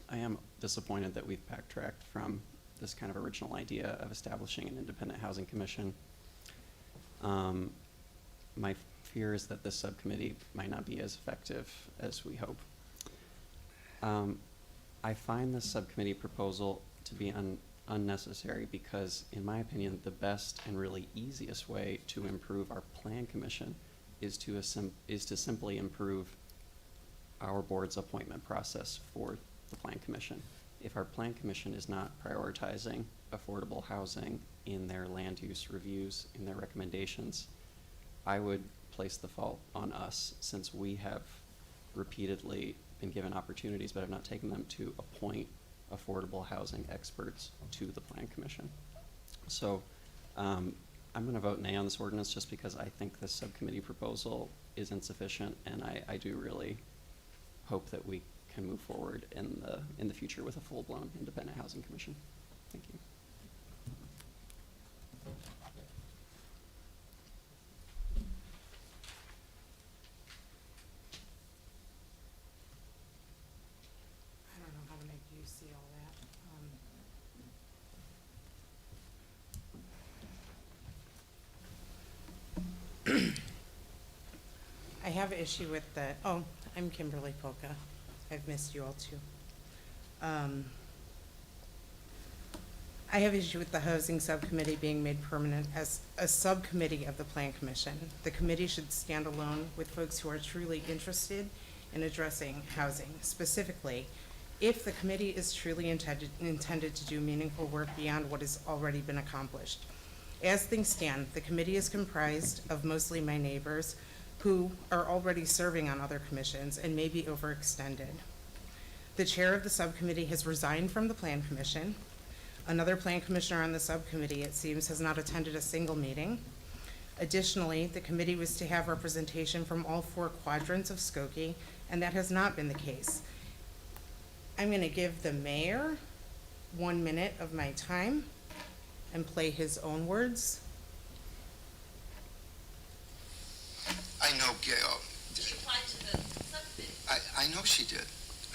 I am disappointed that we've backtracked from this kind of original idea of establishing an independent housing commission. My fear is that this subcommittee might not be as effective as we hope. I find this subcommittee proposal to be unnecessary because, in my opinion, the best and really easiest way to improve our Plan Commission is to simply improve our board's appointment process for the Plan Commission. if our plan commission is not prioritizing affordable housing in their land use reviews, in their recommendations, I would place the fault on us, since we have repeatedly been given opportunities but have not taken them to appoint affordable housing experts to the plan commission. So I'm going to vote nay on this ordinance just because I think this subcommittee proposal is insufficient, and I do really hope that we can move forward in the future with a full-blown independent housing commission. Thank you. I don't know how to make you see all that. I have an issue with the, oh, I'm Kimberly Polka. I've missed you all too. I have issue with the housing subcommittee being made permanent as a subcommittee of the Plan Commission. The committee should stand alone with folks who are truly interested in addressing housing. Specifically, if the committee is truly intended to do meaningful work beyond what has already been accomplished. As things stand, the committee is comprised of mostly my neighbors who are already serving on other commissions and may be overextended. The chair of the subcommittee has resigned from the Plan Commission. Another Plan Commissioner on the subcommittee, it seems, has not attended a single meeting. Additionally, the committee was to have representation from all 4 quadrants of Skokie, and that has not been the case. I'm going to give the mayor 1 minute of my time and play his own words. I know Gail. She applied to the subcommittee. I know she did.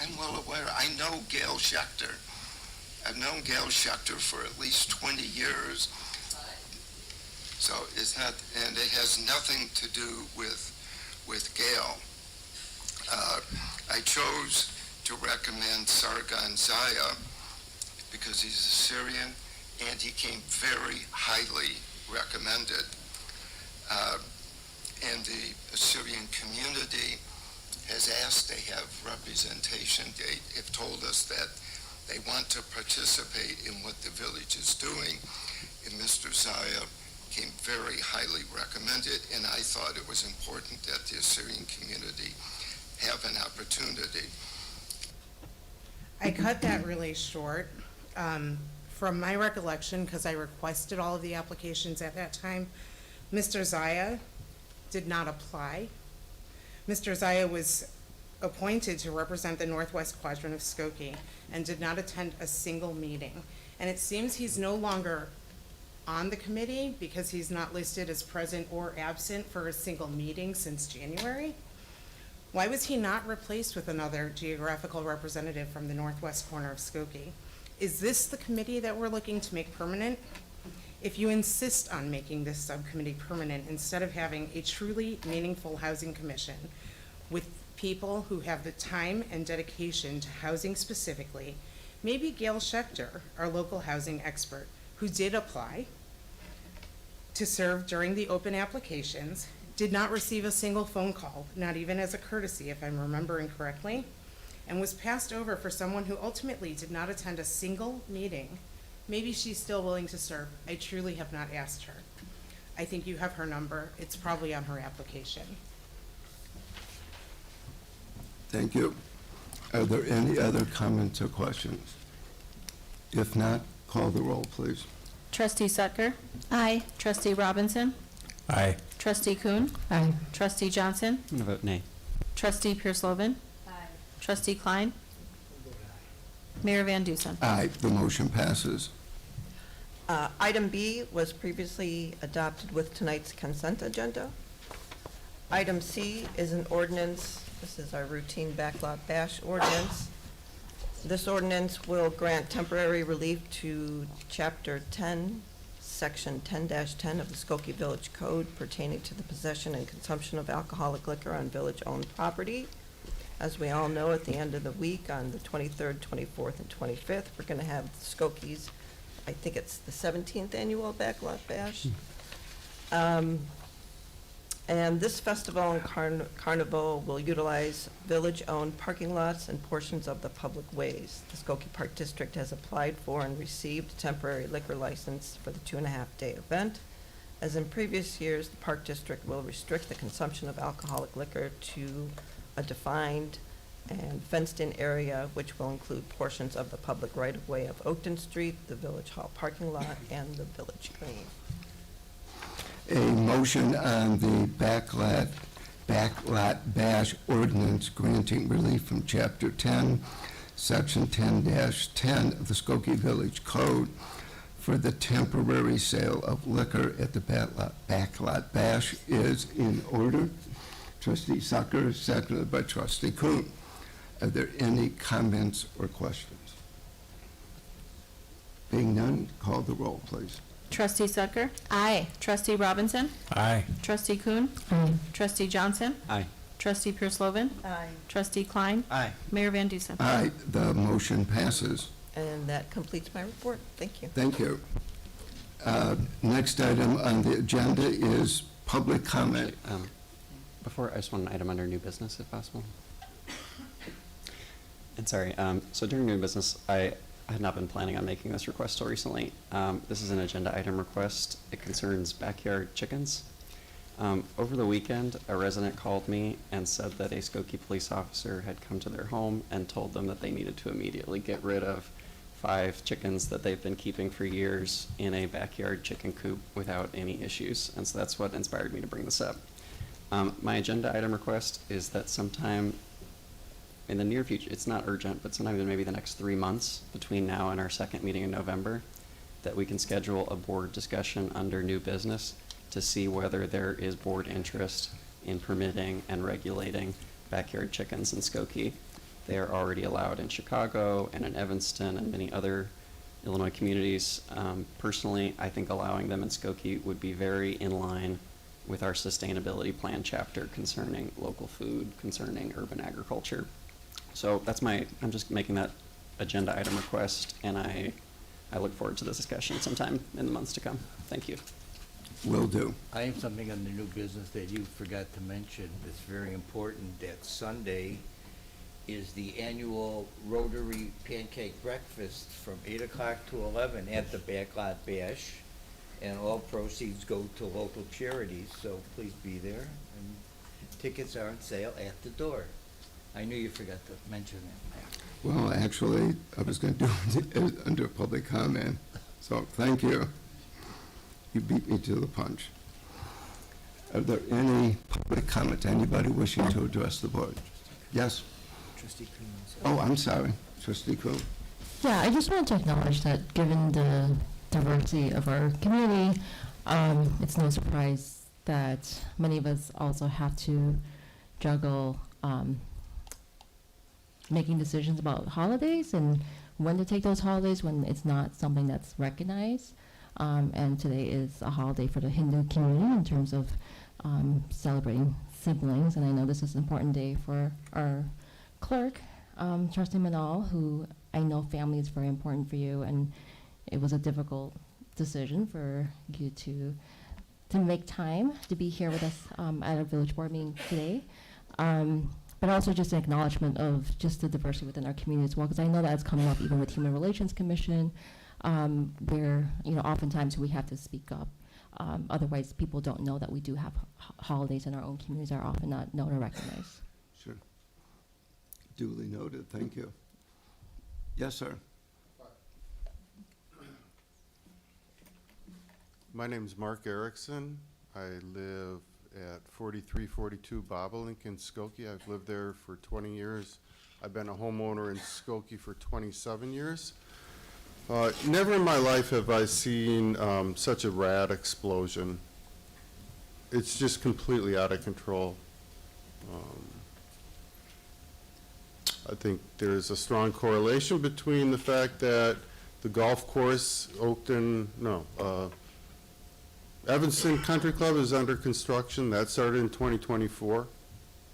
I'm well aware. I know Gail Schechter. I've known Gail Schechter for at least 20 years. So it's not, and it has nothing to do with Gail. I chose to recommend Sargon Zaya because he's a Syrian and he came very highly recommended. And the Syrian community has asked, they have representation, they have told us that they want to participate in what the village is doing, and Mr. Zaya came very highly recommended, and I thought it was important that the Assyrian community have an opportunity. I cut that really short. From my recollection, because I requested all of the applications at that time, Mr. Zaya did not apply. Mr. Zaya was appointed to represent the Northwest Quadrant of Skokie and did not attend a single meeting. And it seems he's no longer on the committee because he's not listed as present or absent for a single meeting since January. Why was he not replaced with another geographical representative from the northwest corner of Skokie? Is this the committee that we're looking to make permanent? If you insist on making this subcommittee permanent instead of having a truly meaningful housing commission with people who have the time and dedication to housing specifically, maybe Gail Schechter, our local housing expert, who did apply to serve during the open applications, did not receive a single phone call, not even as a courtesy, if I'm remembering correctly, and was passed over for someone who ultimately did not attend a single meeting. Maybe she's still willing to serve. I truly have not asked her. I think you have her number. It's probably on her application. Thank you. Are there any other comments or questions? If not, call the roll, please. Trustee Sutker? Aye. Trustee Robinson? Aye. Trustee Kuhn? Aye. Trustee Johnson? I'm going to vote nay. Trustee Pierce-Lovan? Aye. Trustee Klein? Mayor Van Dusen? Aye, the motion passes. Item B was previously adopted with tonight's consent agenda. Item C is an ordinance. This is our routine backlot bash ordinance. This ordinance will grant temporary relief to Chapter 10, Section 10-10 of the Skokie Village Code pertaining to the possession and consumption of alcoholic liquor on village-owned property. As we all know, at the end of the week, on the 23rd, 24th, and 25th, we're going to have Skokie's, I think it's the 17th annual Backlot Bash. And And this festival and carnival will utilize village-owned parking lots and portions of the public ways. The Skokie Park District has applied for and received a temporary liquor license for the 2.5-day event. As in previous years, the Park District will restrict the consumption of alcoholic liquor to a defined and fenced-in area, which will include portions of the public right-of-way of Oakton Street, the Village Hall parking lot, and the Village Green. A motion on the backlot bash ordinance granting relief from Chapter 10, Section 10-10 of the Skokie Village Code for the temporary sale of liquor at the backlot bash is in order. Trustee Sucker, seconded by Trustee Kuhn. Are there any comments or questions? Being none, call the roll, please. Trustee Sucker? Aye. Trustee Robinson? Aye. Trustee Kuhn? Aye. Trustee Johnson? Aye. Trustee Purslovan? Aye. Trustee Klein? Aye. Mayor Van Dusen? Aye, the motion passes. And that completes my report. Thank you. Thank you. Next item on the agenda is public comment. Before, I just want an item under new business, if possible. And sorry, so during new business, I had not been planning on making this request till recently. This is an agenda item request. It concerns backyard chickens. Over the weekend, a resident called me and said that a Skokie police officer had come to their home and told them that they needed to immediately get rid of 5 chickens that they've been keeping for years in a backyard chicken coop without any issues. And so that's what inspired me to bring this up. My agenda item request is that sometime in the near future, it's not urgent, but sometime in maybe the next 3 months between now and our second meeting in November, that we can schedule a board discussion under new business to see whether there is board interest in permitting and regulating backyard chickens in Skokie. They are already allowed in Chicago and in Evanston and many other Illinois communities. Personally, I think allowing them in Skokie would be very in line with our sustainability plan chapter concerning local food, concerning urban agriculture. So that's I'm just making that agenda item request, and I look forward to this discussion sometime in the months to come. Thank you. Will do. I have something on the new business that you forgot to mention that's very important. That Sunday is the annual Rotary Pancake Breakfast from 8 o'clock to 11 at the Backlot Bash. And all proceeds go to local charities, so please be there. And tickets are on sale at the door. I knew you forgot to mention that. Well, actually, I was going to do it under public comment, so thank you. You beat me to the punch. Are there any public comment? Anybody wishing to address the board? Yes? Trustee Kuhn. Oh, I'm sorry. Trustee Kuhn. Yeah, I just wanted to acknowledge that given the diversity of our community, it's no surprise that many of us also have to juggle making decisions about holidays and when to take those holidays when it's not something that's recognized. And today is a holiday for the Hindu community in terms of celebrating siblings. And I know this is an important day for our clerk, Trustee Manal, who I know family is very important for you. And it was a difficult decision for you to make time to be here with us at our village board meeting today. But also just an acknowledgement of just the diversity within our community as well, because I know that's coming up even with Human Relations Commission, where, oftentimes we have to speak up. Otherwise, people don't know that we do have holidays in our own communities are often not known or recognized. Sure. Duly noted. Thank you. Yes, sir. My name's Mark Erickson. I live at 4342 Bobolink in Skokie. I've lived there for 20 years. I've been a homeowner in Skokie for 27 years. Never in my life have I seen such a rat explosion. It's just completely out of control. I think there's a strong correlation between the fact that the golf course, Evanston Country Club is under construction. That started in 2024.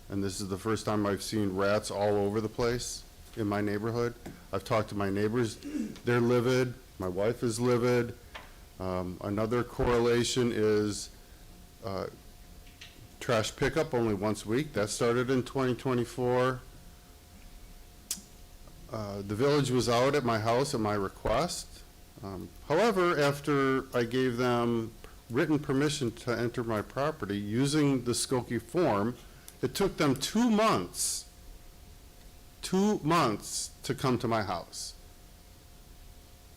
And this is the first time I've seen rats all over the place in my neighborhood. I've talked to my neighbors. They're livid. My wife is livid. Another correlation is trash pickup only once a week. That started in 2024. The village was out at my house at my request. However, after I gave them written permission to enter my property using the Skokie form, it took them 2 months to come to my house.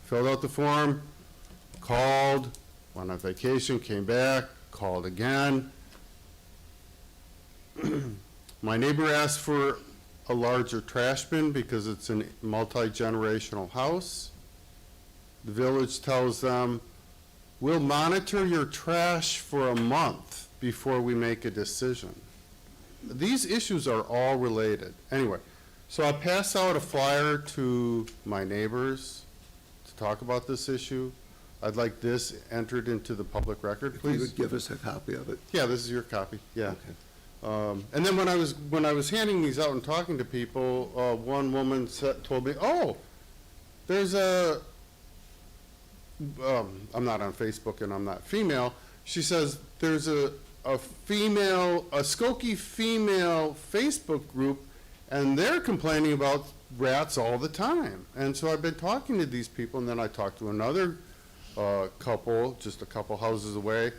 Filled out the form, called, went on vacation, came back, called again. My neighbor asked for a larger trash bin because it's a multi-generational house. The village tells them, we'll monitor your trash for a month before we make a decision. These issues are all related. Anyway, so I pass out a flyer to my neighbors to talk about this issue. I'd like this entered into the public record, If you please. would give us a copy of it. Yeah, this is your copy, yeah. Okay. And then when I was handing these out and talking to people, one woman told me, oh, there's a, I'm not on Facebook and I'm not female. She says, there's a Skokie female Facebook group and they're complaining about rats all the time. And so I've been talking to these people, and then I talked to another couple, just a couple houses away.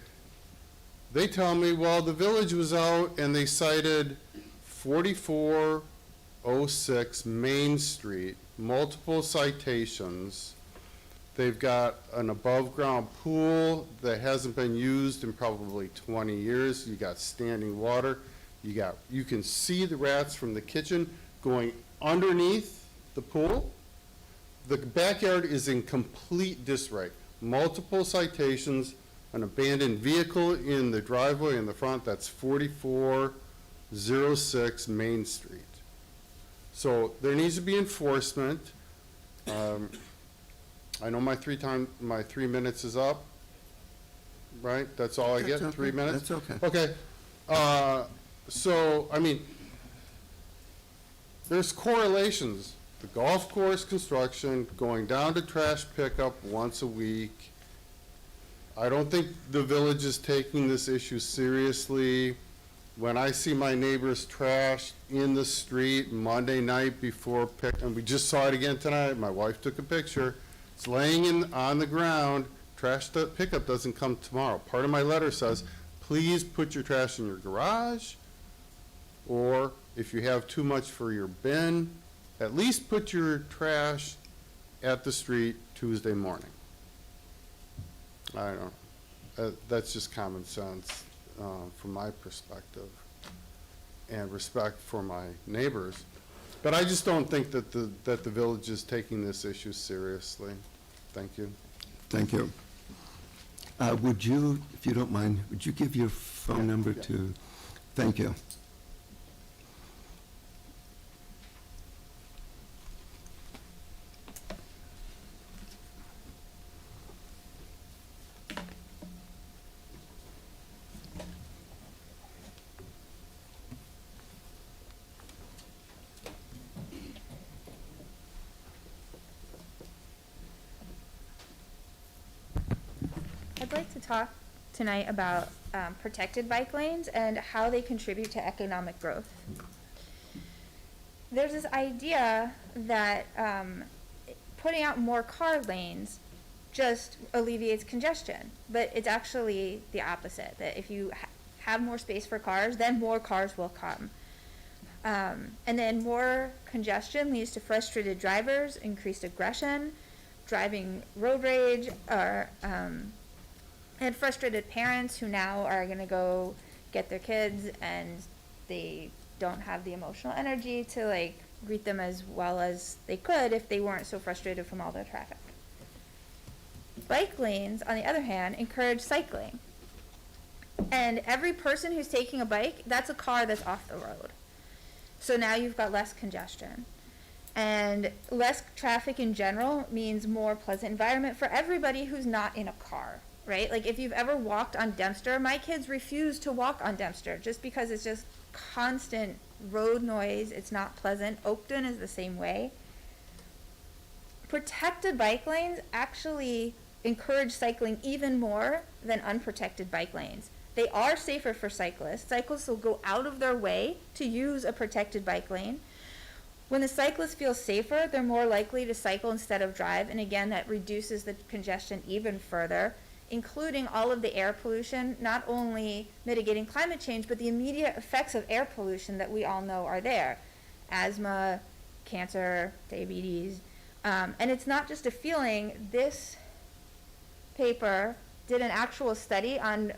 They tell me, well, the village was out and they cited 4406 Main Street, multiple citations. They've got an above-ground pool that hasn't been used in probably 20 years. You got standing water. You can see the rats from the kitchen going underneath the pool. The backyard is in complete disarray. Multiple citations, an abandoned vehicle in the driveway in the front, that's 4406 Main Street. So there needs to be enforcement. I know my 3 minutes is up, right? That's all I get, That's 3 okay. minutes? That's okay. Okay. So, I mean, there's correlations. The golf course construction, going down to trash pickup once a week. I don't think the village is taking this issue seriously. When I see my neighbor's trash in the street Monday night before and we just saw it again tonight, my wife took a picture. It's laying on the ground. Trash pickup doesn't come tomorrow. Part of my letter says, please put your trash in your garage, or if you have too much for your bin, at least put your trash at the street Tuesday morning. I don't, that's just common sense from my perspective and respect for my neighbors. But I just don't think that the village is taking this issue seriously. Thank you. Thank you. Would you, if you don't mind, would you give your phone number to, thank you. I'd like to talk tonight about protected bike lanes and how they contribute to economic growth. There's this idea that putting out more car lanes just alleviates congestion, but it's actually the opposite, that if you have more space for cars, then more cars will come. And then more congestion leads to frustrated drivers, increased aggression, driving road rage, or and frustrated parents who now are going to go get their kids and they don't have the emotional energy to like greet them as well as they could if they weren't so frustrated from all the traffic. Bike lanes, on the other hand, encourage cycling. And every person who's taking a bike, that's a car that's off the road. So now you've got less congestion. And less traffic in general means more pleasant environment for everybody who's not in a car. Right? Like if you've ever walked on Dempster, my kids refuse to walk on Dempster just because it's just constant road noise. It's not pleasant. Oakton is the same way. Protected bike lanes actually encourage cycling even more than unprotected bike lanes They are safer for cyclists. Cyclists will go out of their way to use a protected bike lane. When the cyclist feels safer, they're more likely to cycle instead of drive, and again, that reduces the congestion even further, including all of the air pollution, not only mitigating climate change, but the immediate effects of air pollution that we all know are there. Asthma, cancer, diabetes, and it's not just a feeling. This paper did an actual study on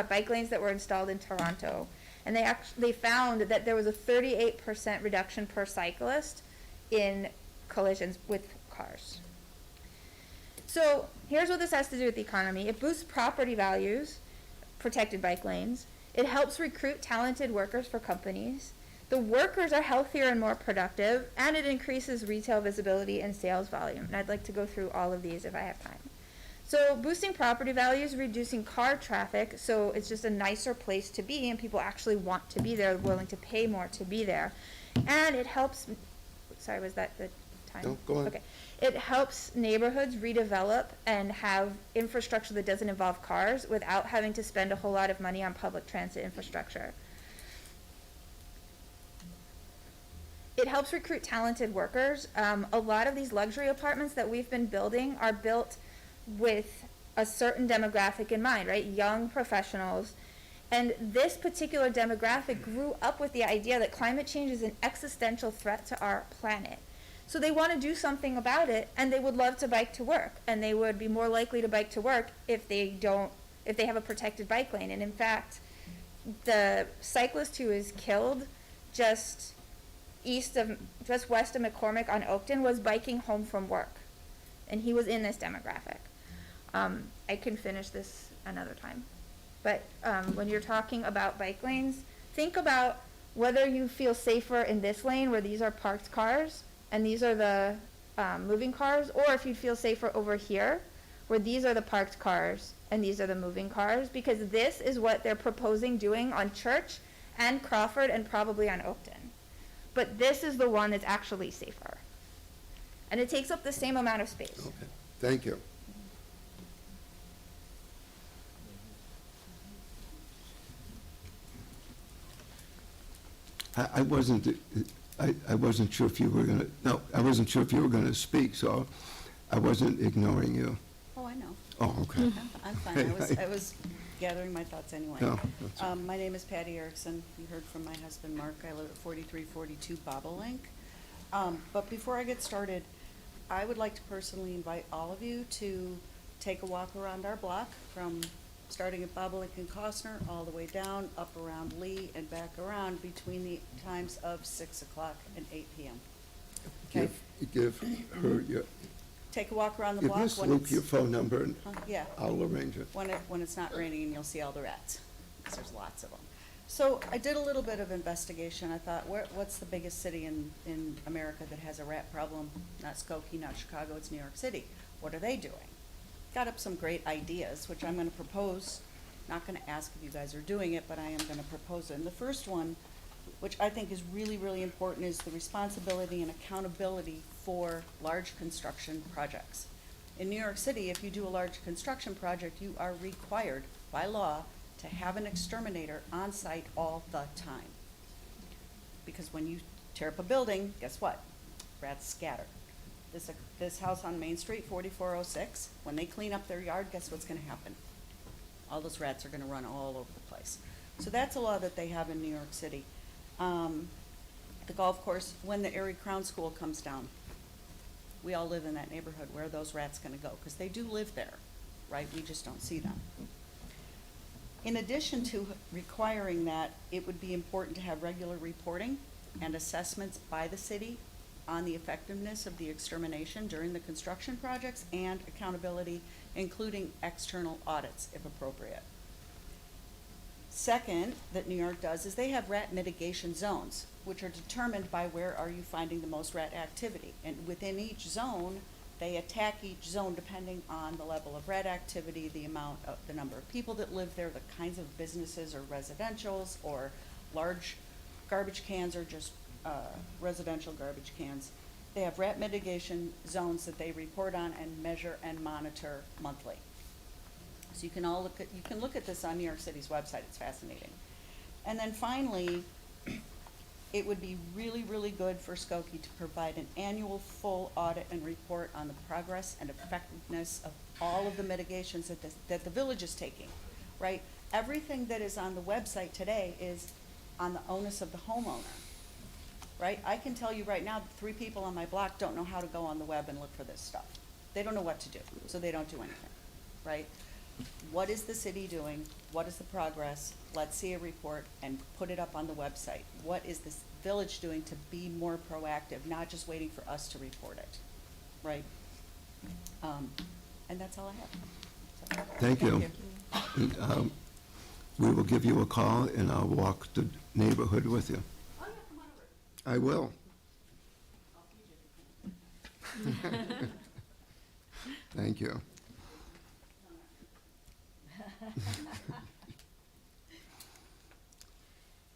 bike lanes that were installed in Toronto, and they found that there was a 38% reduction per cyclist in collisions with cars. So here's what this has to do with the economy. It boosts property values, protected bike lanes. It helps recruit talented workers for companies. The workers are healthier and more productive, and it increases retail visibility and sales volume. And I'd like to go through all of these if I have time. So boosting property values, reducing car traffic, so it's just a nicer place to be, and people actually want to be there, willing to pay more to be there. And it helps, sorry, was that the time? No, go on. Okay. It helps neighborhoods redevelop and have infrastructure that doesn't involve cars without having to spend a whole lot of money on public transit infrastructure. It helps recruit talented workers. A lot of these luxury apartments that we've been building are built with a certain demographic in mind, right? Young professionals. And this particular demographic grew up with the idea that climate change is an existential threat to our planet. So they want to do something about it, and they would love to bike to work, and they would be more likely to bike to work if they have a protected bike lane. And in fact, the cyclist who was killed just west of McCormick on Oakton was biking home from work, and he was in this demographic. I can finish this another time, but when you're talking about bike lanes, think about whether you feel safer in this lane where these are parked cars and these are the moving cars, or if you'd feel safer over here where these are the parked cars and these are the moving cars, because this is what they're proposing doing on Church and Crawford and probably on Oakton. But this is the one that's actually safer. And it takes up the same amount of space. Okay, thank you. I wasn't sure if you were gonna, no, I wasn't sure if you were gonna speak, so I wasn't ignoring you. Oh, I know. Oh, okay. I'm fine. I was gathering my thoughts anyway. No, that's My name is Patty Erickson. You heard from my husband, Mark. I live at 4342 Bobolink. But before I get started, I would like to personally invite all of you to take a walk around our block from starting at Bobolink and Costner, all the way down, up around Lee, and back around between the times of 6 o'clock and 8 p.m. Okay? Give her your, Take a walk around the give block Miss when Luke it's, your phone number, and yeah, I'll arrange it. when it's not raining, and you'll see all the rats, 'cause there's lots of them. So I did a little bit of investigation. I thought, what's the biggest city in America that has a rat problem? Not Skokie, not Chicago, it's New York City. What are they doing? Got up some great ideas, which I'm gonna propose. Not gonna ask if you guys are doing it, but I am gonna propose it. And the first one, which I think is really, really important, is the responsibility and accountability for large construction projects. In New York City, if you do a large construction project, you are required by law to have an exterminator on site all the time. Because when you tear up a building, guess what? Rats scatter. This house on Main Street, 4406, when they clean up their yard, guess what's gonna happen? All those rats are gonna run all over the place. So that's a law that they have in New York City. The golf course, when the Erie Crown School comes down, we all live in that neighborhood. Where are those rats gonna go? Because they do live there, right? We just don't see them. In addition to requiring that, it would be important to have regular reporting and assessments by the city on the effectiveness of the extermination during the construction projects, and accountability, including external audits if appropriate. Second, that New York does, is they have rat mitigation zones, which are determined by where are you finding the most rat activity. And within each zone, they attack each zone depending on the level of rat activity, the number of people that live there, the kinds of businesses or residentials, or large garbage cans, or just residential garbage cans. They have rat mitigation zones that they report on and measure and monitor monthly. So you can look at this on New York City's website, it's fascinating. And then finally, it would be really, really good for Skokie to provide an annual full audit and report on the progress and effectiveness of all of the mitigations that the village is taking, right? Everything that is on the website today is on the onus of the homeowner, right? I can tell you right now, 3 people on my block don't know how to go on the web and look for this stuff. They don't know what to do, so they don't do anything, right? What is the city doing? What is the progress? Let's see a report and put it up on the website. What is this village doing to be more proactive, not just waiting for us to report it, right? And that's all I have. So, Thank you. We will give you a call, and I'll walk the neighborhood with you. Oh, yeah, come on over. I will. Thank you.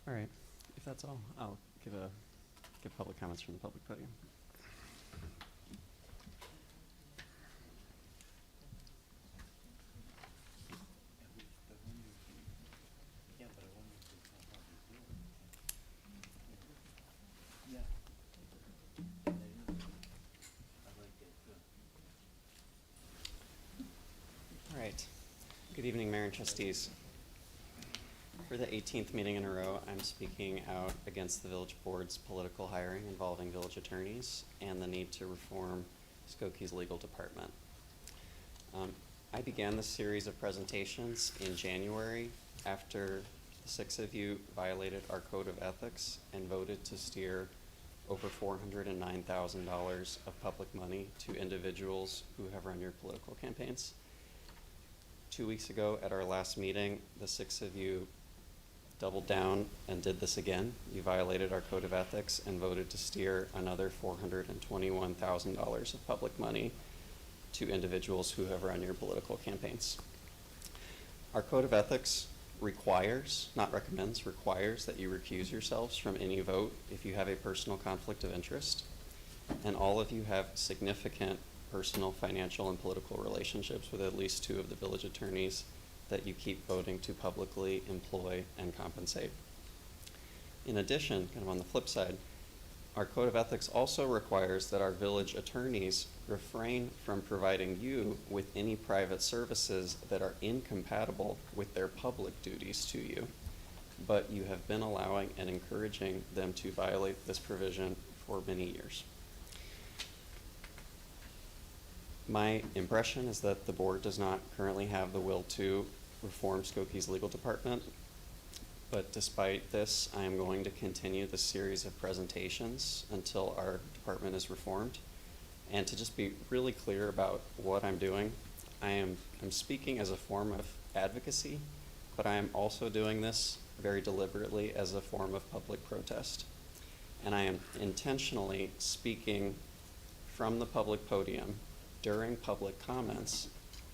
All right, if that's all, I'll give public comments from the public podium. All right. Good evening, Mayor and Trustees. For the 18th meeting in a row, I'm speaking out against the village board's political hiring involving village attorneys and the need to reform Skokie's legal department. I began this series of presentations in January after the 6 of you violated our code of ethics and voted to steer over $409,000 of public money to individuals who have run your political campaigns. 2 weeks ago at our last meeting, the 6 of you doubled down and did this again. You violated our code of ethics and voted to steer another $421,000 of public money to individuals who have run your political campaigns. Our code of ethics requires, not recommends, requires that you recuse yourselves from any vote if you have a personal conflict of interest, and all of you have significant personal, financial, and political relationships with at least 2 of the village attorneys that you keep voting to publicly employ and compensate. In addition, kind of on the flip side, our code of ethics also requires that our village attorneys refrain from providing you with any private services that are incompatible with their public duties to you, but you have been allowing and encouraging them to violate this provision for many years. My impression is that the board does not currently have the will to reform Skokie's legal department, but despite this, I am going to continue this series of presentations until our department is reformed. And to just be really clear about what I'm doing, I'm speaking as a form of advocacy, but I am also doing this very deliberately as a form of public protest. And I am intentionally speaking from the public podium during public comments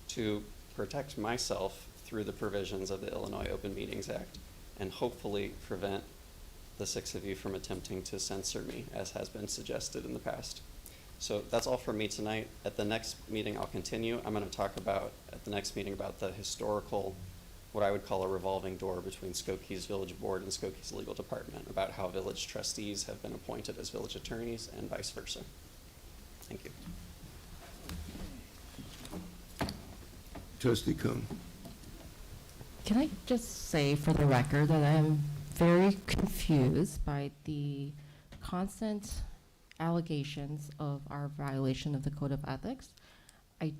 to protect myself through the provisions of the Illinois Open Meetings Act and hopefully prevent the 6 of you from attempting to censor me, as has been suggested in the past. So that's all from me tonight. At the next meeting, I'll continue. I'm going to talk about, at the next meeting, about the historical, what I would call a revolving door between Skokie's village board and Skokie's legal department, about how village trustees have been appointed as village attorneys and vice versa. Thank you. Trustee Kuhn. Can I just say for the record that I am very confused by the constant allegations of our violation of the Code of Ethics. I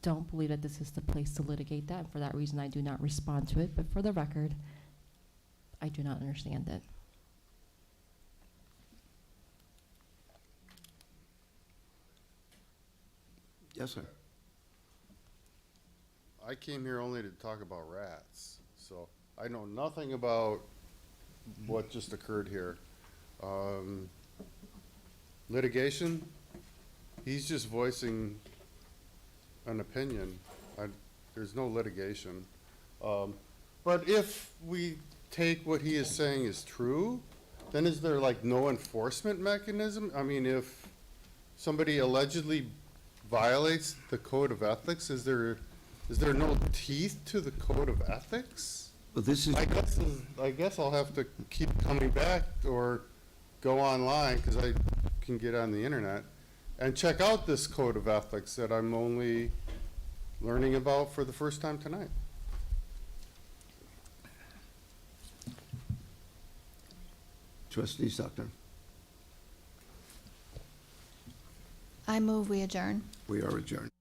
don't believe that this is the place to litigate that, and for that reason I do not respond to it, but for the record, I do not understand it. Yes, sir. I came here only to talk about rats, so I know nothing about what just occurred here. Litigation, he's just voicing an opinion. There's no litigation. But if we take what he is saying is true, then is there like no enforcement mechanism? I mean, if somebody allegedly violates the code of ethics, is there Is there no teeth to the code of ethics? Well, this is, I guess I'll have to keep coming back or go online, because I can get on the internet, and check out this code of ethics that I'm only learning about for the first time tonight. Trustee Zuckner. I move we adjourn. We are adjourned.